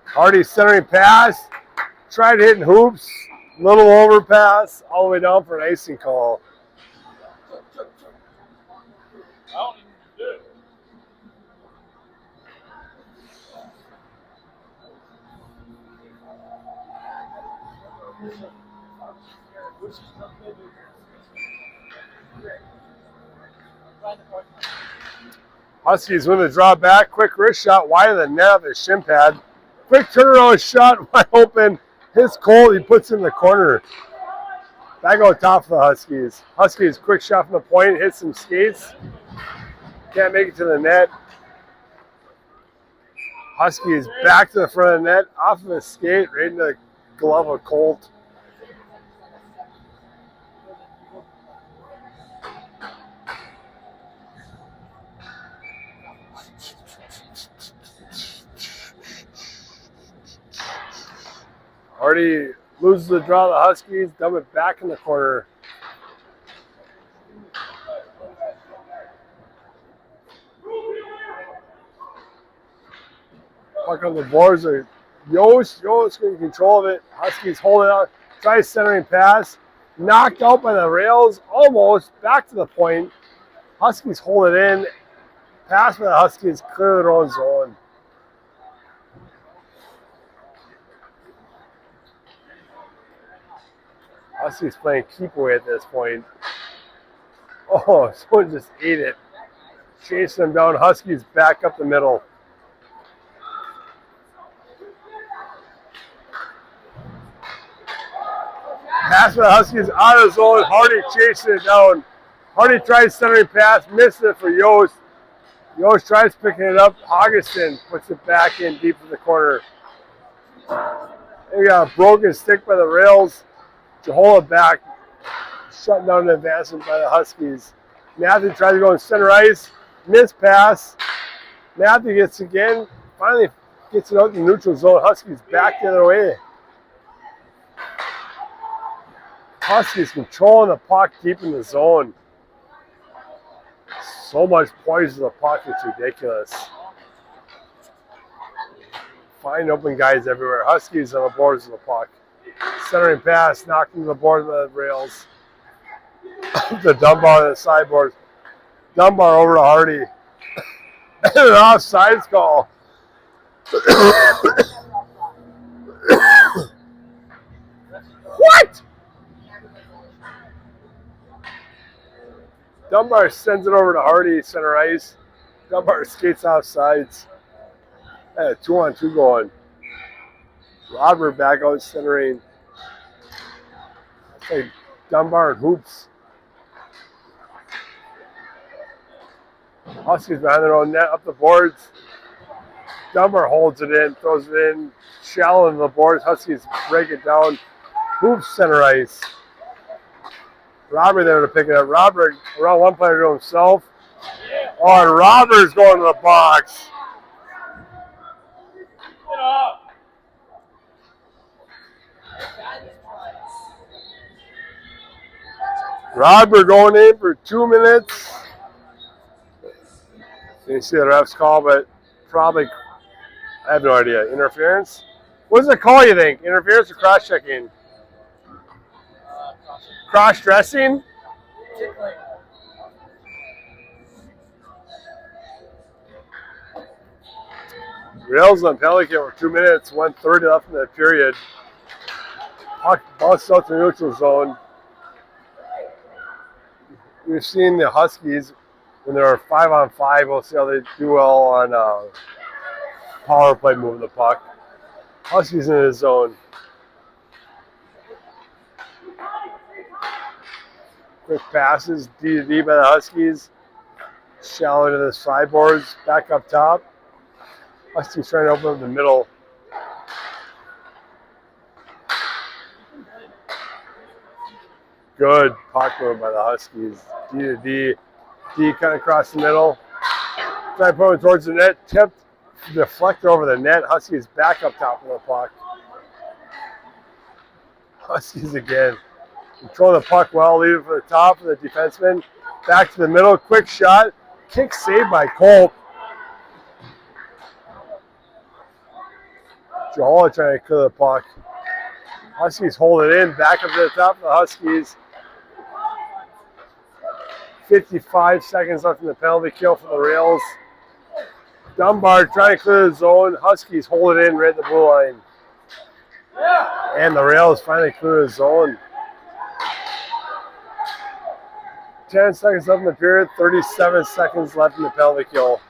Hardy centering pass. Tried hitting Hoops. Little overpass. All the way down for an icing call. Huskies win the draw back. Quick wrist shot wide of the net of his shin pad. Quick turnaround shot wide open. His Colt, he puts in the corner. Back on top for the Huskies. Huskies, quick shot from the point, hits some skates. Can't make it to the net. Huskies back to the front of the net, off of a skate, right in the glove of Colt. Already loses the draw, the Huskies, dump it back in the corner. Puck on the boards. Yost getting control of it. Huskies hold it out. Tries centering pass. Knocked out by the rails. Almost back to the point. Huskies hold it in. Pass by the Huskies. Clear their own zone. Huskies playing keep away at this point. Oh, someone just ate it. Chasing them down. Huskies back up the middle. Pass by the Huskies out of zone. Hardy chasing it down. Hardy tries centering pass. Misses it for Yost. Yost tries picking it up. Augustin puts it back in deep in the corner. We got a broken stick by the rails. To hold it back, shutting down the advancement by the Huskies. Matthew tries to go in center ice, missed pass. Matthew gets again, finally gets it out in the neutral zone. Huskies back the other way. Huskies controlling the puck deep in the zone. So much poise to the puck, it's ridiculous. Find open guys everywhere. Huskies on the boards of the puck. Centering pass, knocked into the board of the rails. The Dunbar on the sideboard. Dunbar over to Hardy. And an offsides call. What? Dunbar sends it over to Hardy, center ice. Dunbar skates off sides. 2-on-2 going. Robert back out centering. Hey, Dunbar and hoops. Huskies behind their own net, up the boards. Dunbar holds it in, throws it in, shallow in the boards. Huskies break it down. Hoops center ice. Robert there to pick it up. Robert around one player to himself. Oh, and Robert's going to the box. Robert going in for 2 minutes. You see the ref's call, but probably, I have no idea. Interference? What does it call, you think? Interference or cross-checking? Cross-dressing? Rails on penalty kick for 2 minutes, 1:30 left in the period. Puck bounced out to the neutral zone. We've seen the Huskies when they're 5-on-5. We'll see how they do well on power play moving the puck. Huskies in his zone. Quick passes, D to D by the Huskies. Shallow into the sideboards, back up top. Huskies trying to open up the middle. Good puck move by the Huskies. D to D. D cut across the middle. Try to put it towards the net. Tipped. Deflector over the net. Huskies back up top of the puck. Huskies again. Control the puck well. Leave it for the top of the defenseman. Back to the middle. Quick shot. Kick saved by Colt. Jahala trying to clear the puck. Huskies hold it in. Back up to the top of the Huskies. 55 seconds left in the penalty kill for the Rails. Dunbar trying to clear the zone. Huskies hold it in right at the blue line. And the rails finally clear the zone. 10 seconds left in the period, 37 seconds left in the penalty kill.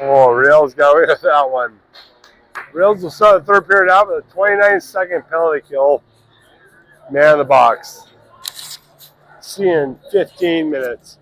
Oh, Rails got away with that one. Rails will start the third period out with a 29-second penalty kill. Man in the box. See you in 15 minutes.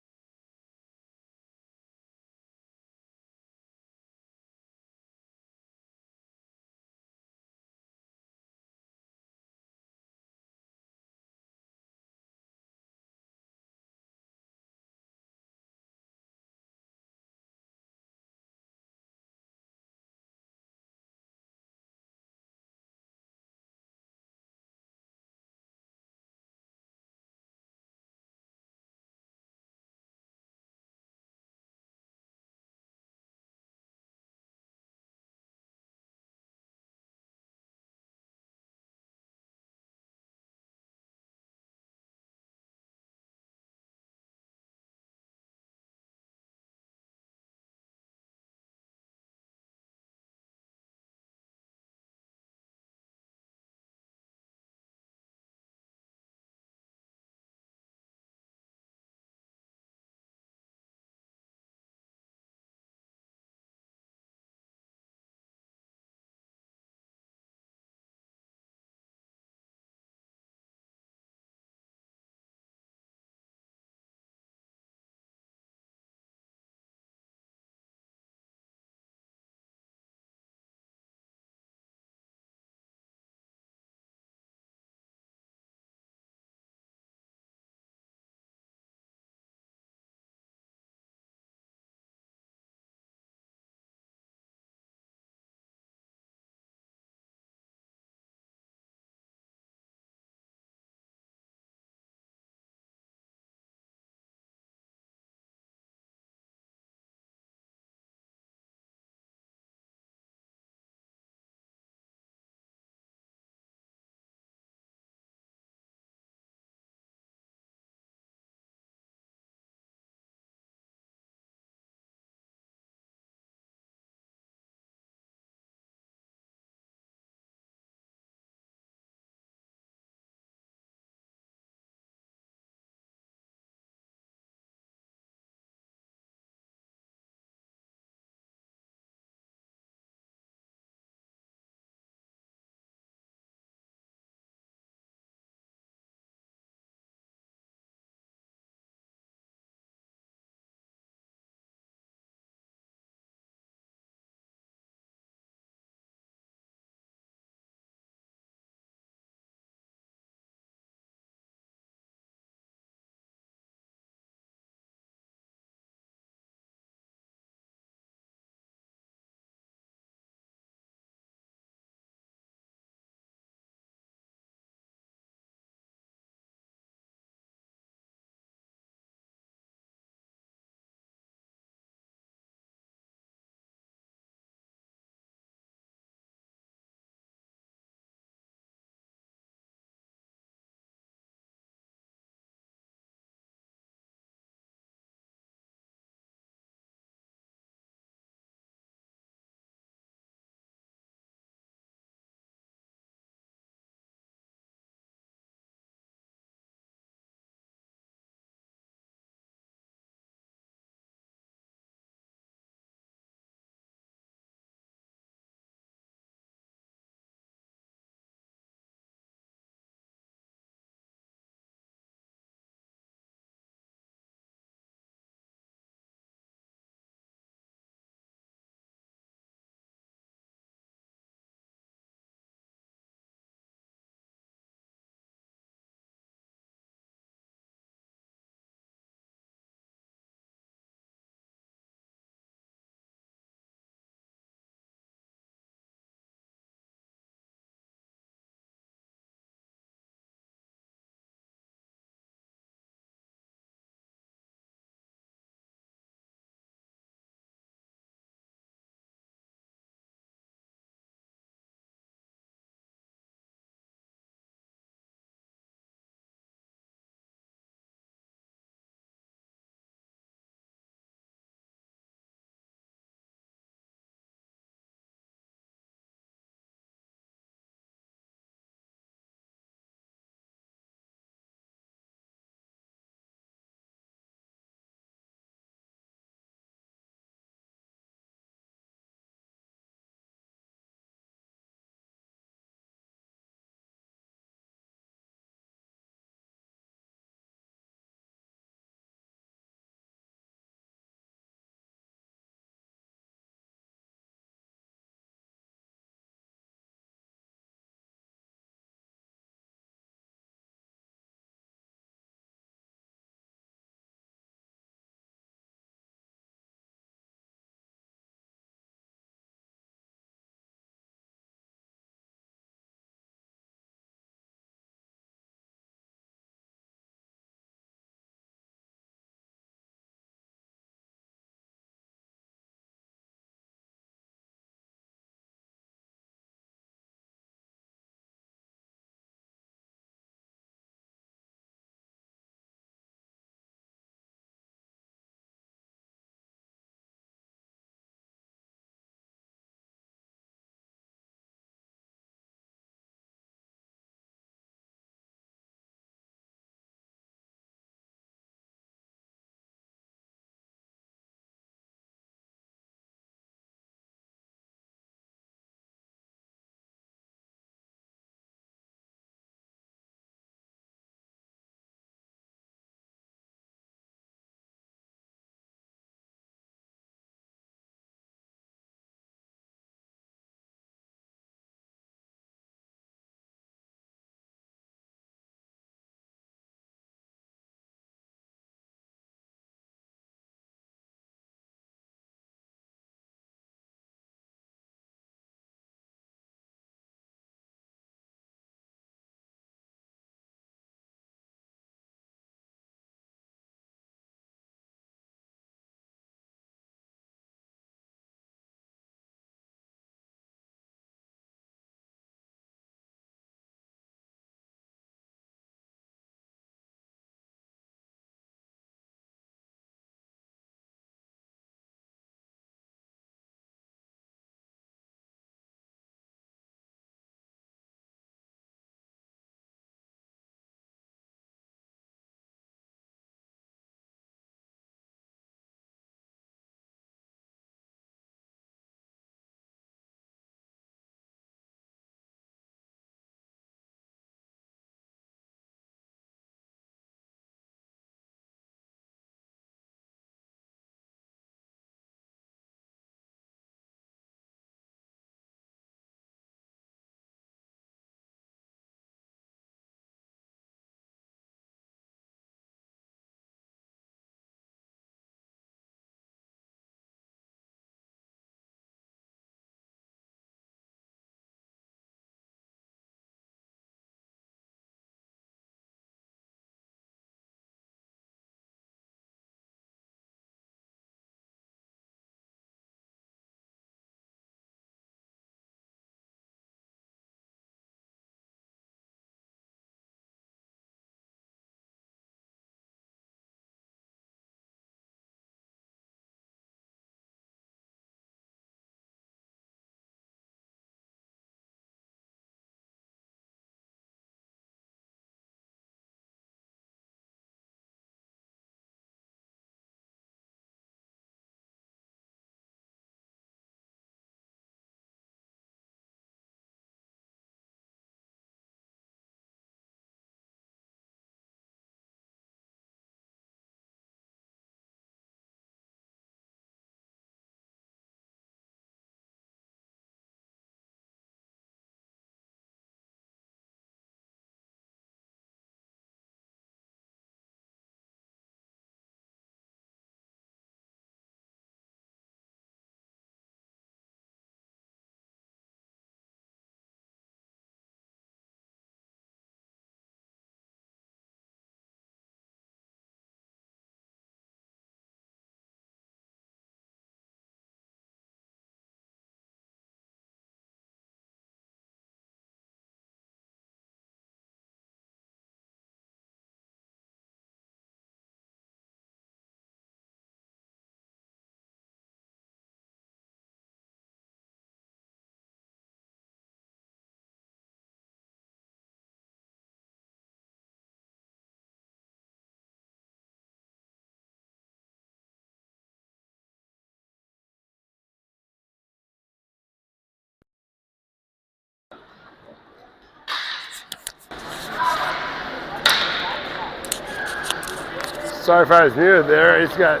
Sorry if I was muted there. He's got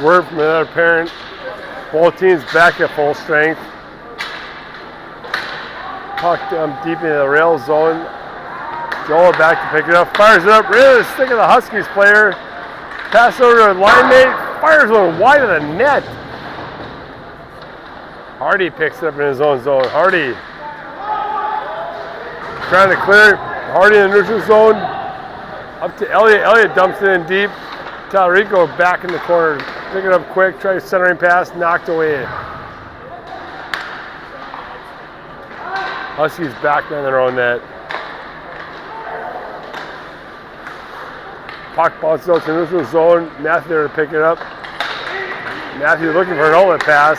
word from another parent. Both teams back at full strength. Puck deep into the rail zone. Joel back to pick it up. Fires it up. Really stick of the Huskies player. Pass over to a line mate. Fires one wide of the net. Hardy picks it up in his own zone. Hardy trying to clear. Hardy in the neutral zone. Up to Elliott. Elliott dumps it in deep. Talarico back in the corner. Pick it up quick. Tries centering pass. Knocked away. Huskies back on their own net. Puck bounces out to the neutral zone. Matthew there to pick it up. Matthew looking for an outlet pass.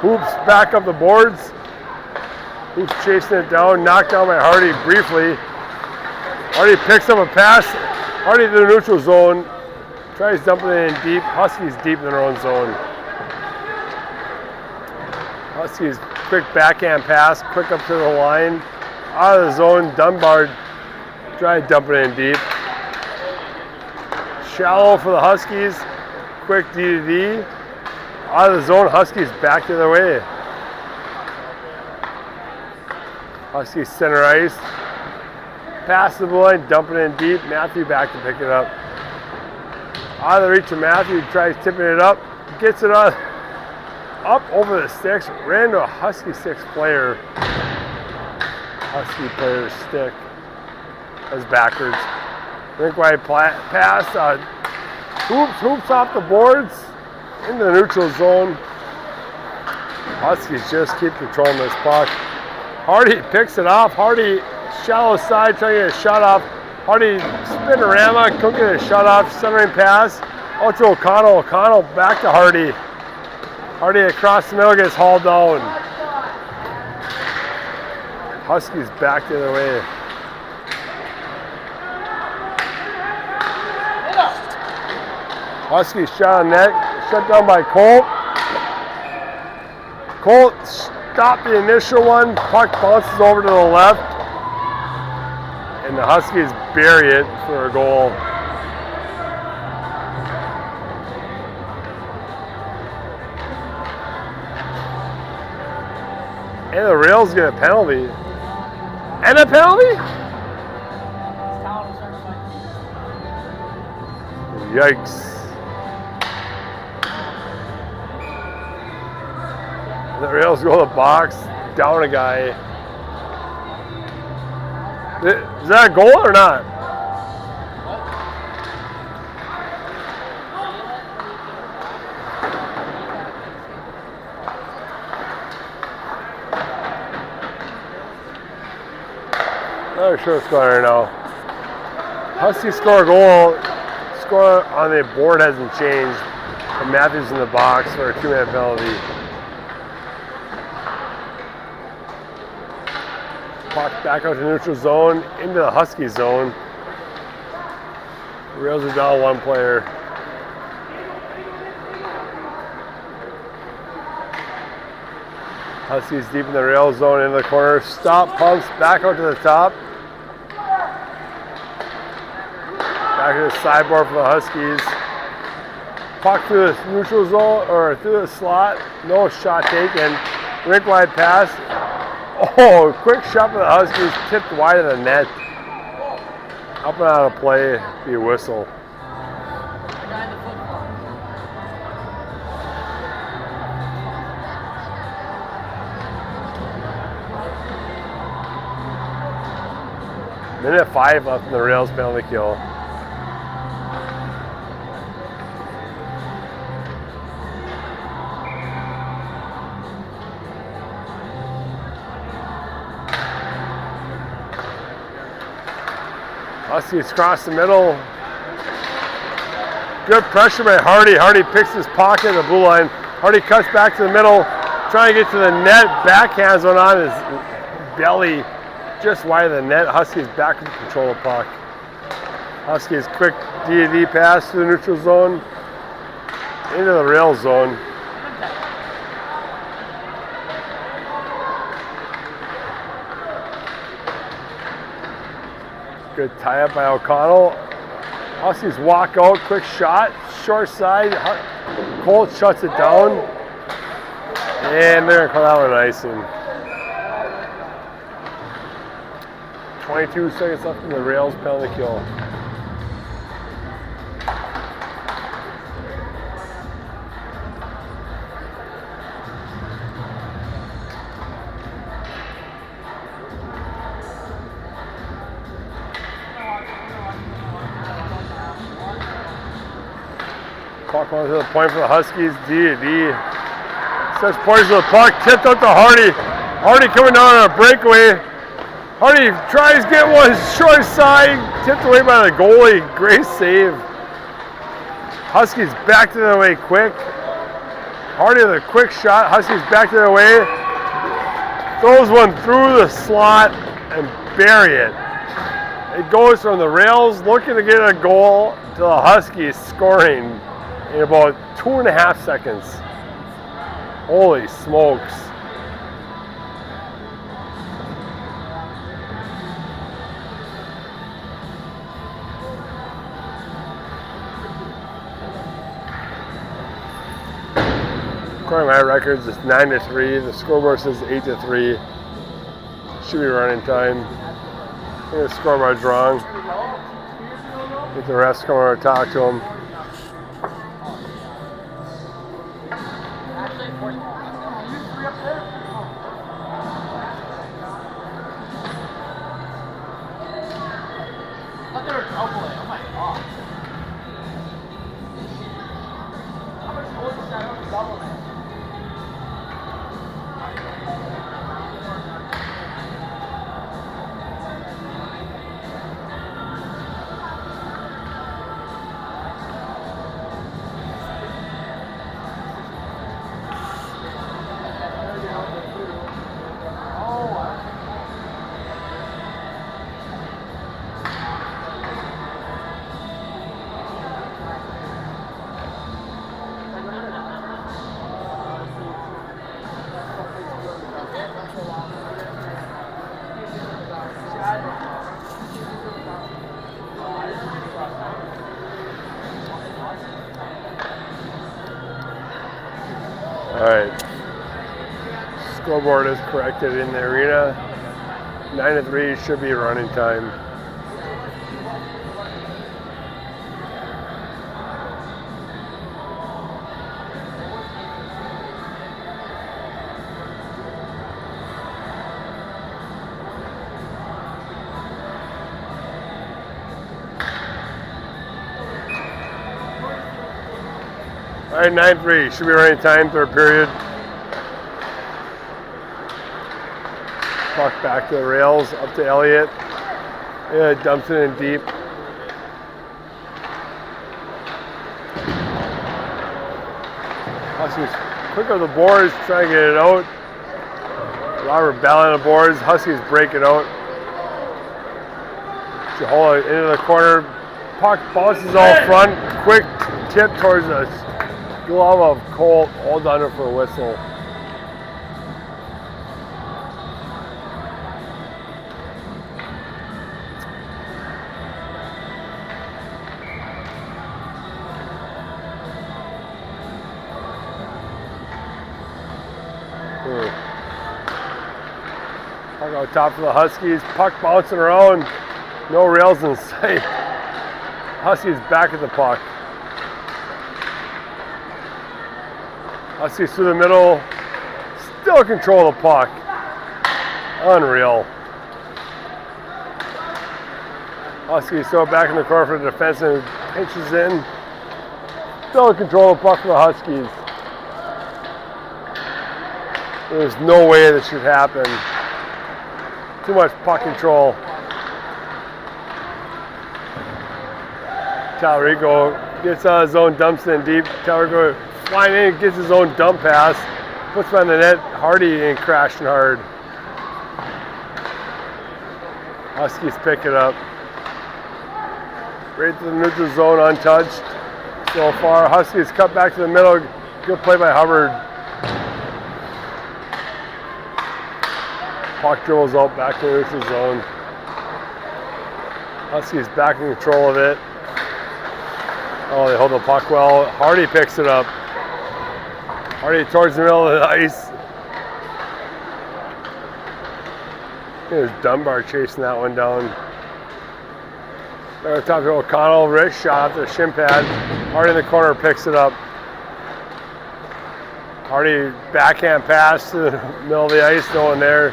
Hoops back up the boards. Hoops chasing it down. Knocked down by Hardy briefly. Hardy picks up a pass. Hardy to the neutral zone. Tries dumping it in deep. Huskies deep in their own zone. Huskies quick backhand pass. Quick up to the line. Out of the zone. Dunbar tried dumping it in deep. Shallow for the Huskies. Quick D-to-D. Out of the zone. Huskies back to their way. Huskies center ice. Pass the line. Dumping it in deep. Matthew back to pick it up. Out of the reach of Matthew. Tries tipping it up. Gets it up over the sticks. Ran to a Husky six player. Husky player's stick. That's backwards. Rink wide pass. Hoops off the boards into the neutral zone. Huskies just keep controlling this puck. Hardy picks it off. Hardy shallow side trying to get a shot off. Hardy spinorama, couldn't get a shot off. Centering pass. Out to O'Connell. O'Connell back to Hardy. Hardy across the middle gets hauled down. Huskies back the other way. Huskies shot on net, shut down by Colt. Colt stopped the initial one, puck bounces over to the left, and the Huskies bury it for a goal. And the Rails get a penalty. And a penalty? Yikes. The Rails go to the box, down a guy. Is that a goal or not? Not sure what's going on right now. Huskies score a goal. Score on the board hasn't changed. And Matthews in the box for a 2-minute penalty. Puck back out to neutral zone, into the Husky zone. The Rails are down one player. Huskies deep in the rail zone, into the corner. Stop, pumps, back out to the top. Back to the sideboard for the Huskies. Puck through the neutral zone, or through the slot. No shot taken. Rink wide pass. Oh, quick shot for the Huskies, tipped wide of the net. Up and out of play, be a whistle. Minute 5 left in the Rails penalty kill. Huskies cross the middle. Good pressure by Hardy. Hardy picks his pocket at the blue line. Hardy cuts back to the middle, trying to get to the net. Backhands one on his belly, just wide of the net. Huskies back in control of the puck. Huskies quick D-to-D pass to the neutral zone, into the rail zone. Good tie up by O'Connell. Huskies walk out, quick shot, short side. Colt shuts it down. And they're going to call that one icing. 22 seconds left in the Rails penalty kill. Puck on to the point for the Huskies. D. Sets points to the puck, tipped out to Hardy. Hardy coming down on a breakaway. Hardy tries to get one short side, tipped away by the goalie. Great save. Huskies back to their way quick. Hardy with a quick shot. Huskies back to their way. Throws one through the slot and bury it. It goes from the Rails looking to get a goal to the Huskies scoring in about 2.5 seconds. Holy smokes. According to my records, it's 9-3. The scoreboard says 8-3. Should be running time. I think the scoreboard's wrong. I think the refs come over and talk to him. Alright, scoreboard is corrected in the arena. 9-3 should be running time. Alright, 9-3, should be running time, third period. Puck back to the Rails, up to Elliott. Yeah, dumps it in deep. Huskies quick on the boards, trying to get it out. Robert battling the boards, Huskies break it out. Jahola into the corner, puck bounces out front, quick tip towards the glove of Colt, hold under for a whistle. Puck out top for the Huskies, puck bouncing around, no Rails in sight. Huskies back at the puck. Huskies through the middle, still control the puck. Unreal. Huskies throw it back in the corner for the defense and pinches in. Still control the puck for the Huskies. There's no way this should happen. Too much puck control. Talrico gets out of his own, dumps in deep. Talrico flying in, gets his own dump pass, puts it on the net. Hardy ain't crashing hard. Huskies pick it up. Right to the neutral zone, untouched so far. Huskies cut back to the middle. Good play by Hubbard. Puck dribbles out back to the neutral zone. Huskies back in control of it. Oh, they hold the puck well. Hardy picks it up. Hardy towards the middle of the ice. There's Dunbar chasing that one down. Back on top to O'Connell. Wrist shot off the shin pad. Hardy in the corner picks it up. Hardy backhand pass to the middle of the ice. No one there.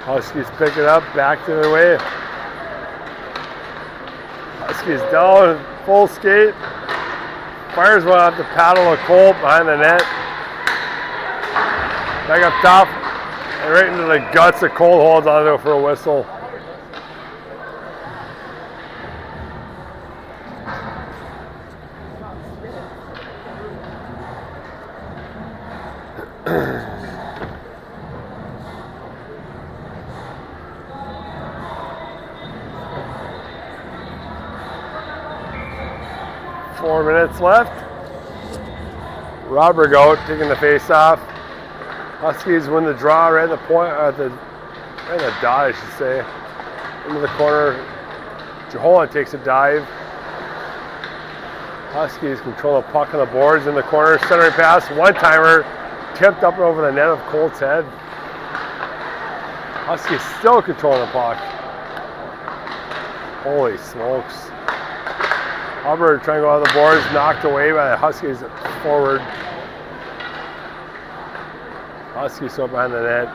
Huskies pick it up. Back to their way. Huskies down. Full skate. Fires one off the paddle of Cole behind the net. Back up top. And right into the guts of Cole, holds onto it for a whistle. Four minutes left. Rodberg out, taking the face off. Huskies win the draw right at the point, right in the dot, I should say. Into the corner. Jahola takes a dive. Huskies control the puck on the boards in the corner. Centering pass, one-timer, tipped up and over the net of Colt's head. Huskies still controlling the puck. Holy smokes. Hubbard trying to go out of the boards, knocked away by the Huskies forward. Huskies still behind the net.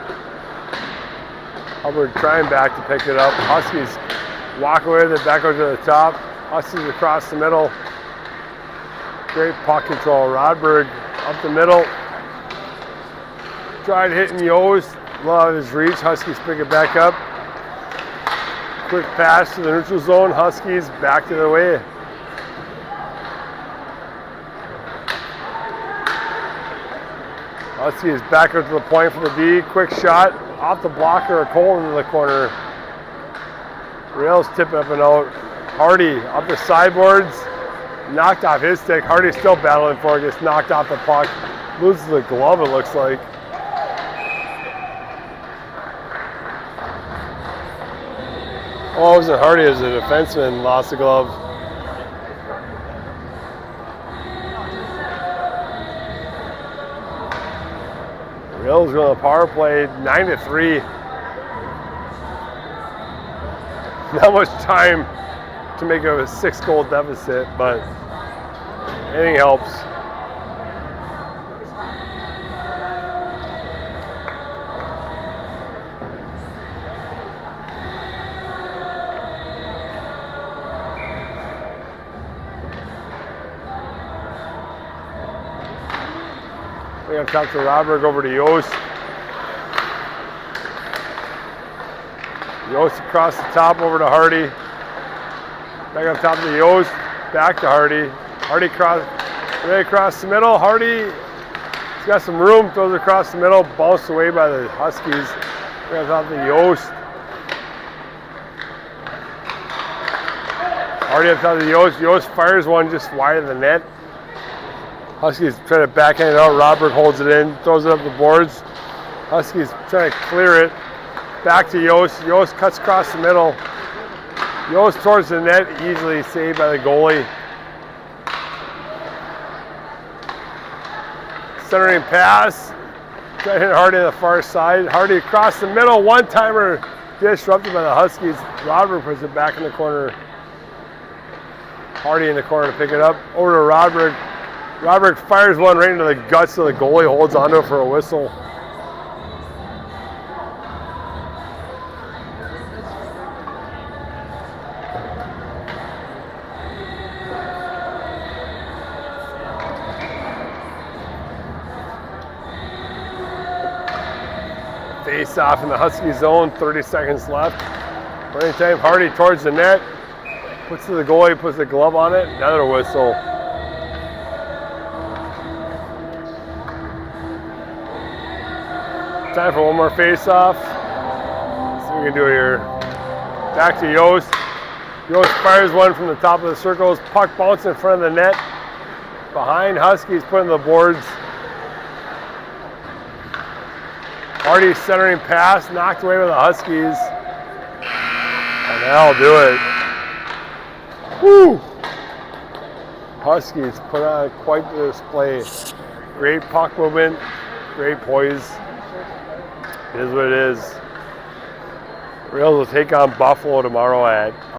Hubbard trying back to pick it up. Huskies walk away with it, back over to the top. Huskies across the middle. Great puck control. Rodberg up the middle. Tried hitting Yost. Love his reach. Huskies pick it back up. Quick pass to the neutral zone. Huskies back to their way. Huskies back up to the point for the D. Quick shot off the blocker of Cole into the corner. Rails tip up and out. Hardy up the sideboards. Knocked off his stick. Hardy's still battling for it. Gets knocked off the puck. Loses the glove, it looks like. Oh, it wasn't Hardy as a defenseman. Lost the glove. Rails on the power play, 9-3. Not much time to make a 6-goal deficit, but anything helps. We got to talk to Rodberg over to Yost. Yost across the top over to Hardy. Back on top to Yost. Back to Hardy. Hardy right across the middle. Hardy, he's got some room. Throws it across the middle. Bounced away by the Huskies. Back on top to Yost. Hardy on top to Yost. Yost fires one just wide of the net. Huskies try to backhand it out. Rodberg holds it in, throws it up the boards. Huskies trying to clear it. Back to Yost. Yost cuts across the middle. Yost towards the net, easily saved by the goalie. Centering pass. Try to hit Hardy on the far side. Hardy across the middle. One-timer disrupted by the Huskies. Rodberg puts it back in the corner. Hardy in the corner to pick it up. Over to Rodberg. Rodberg fires one right into the guts of the goalie, holds onto it for a whistle. Face off in the Husky zone, 30 seconds left. Running time, Hardy towards the net. Puts to the goalie, puts the glove on it, another whistle. Time for one more face-off. Let's see what we can do here. Back to Yost. Yost fires one from the top of the circles. Puck bounces in front of the net. Behind Huskies, putting the boards. Hardy centering pass, knocked away by the Huskies. And that'll do it. Woo! Huskies put on quite the display. Great puck movement, great poise. It is what it is. We're able to take on Buffalo tomorrow at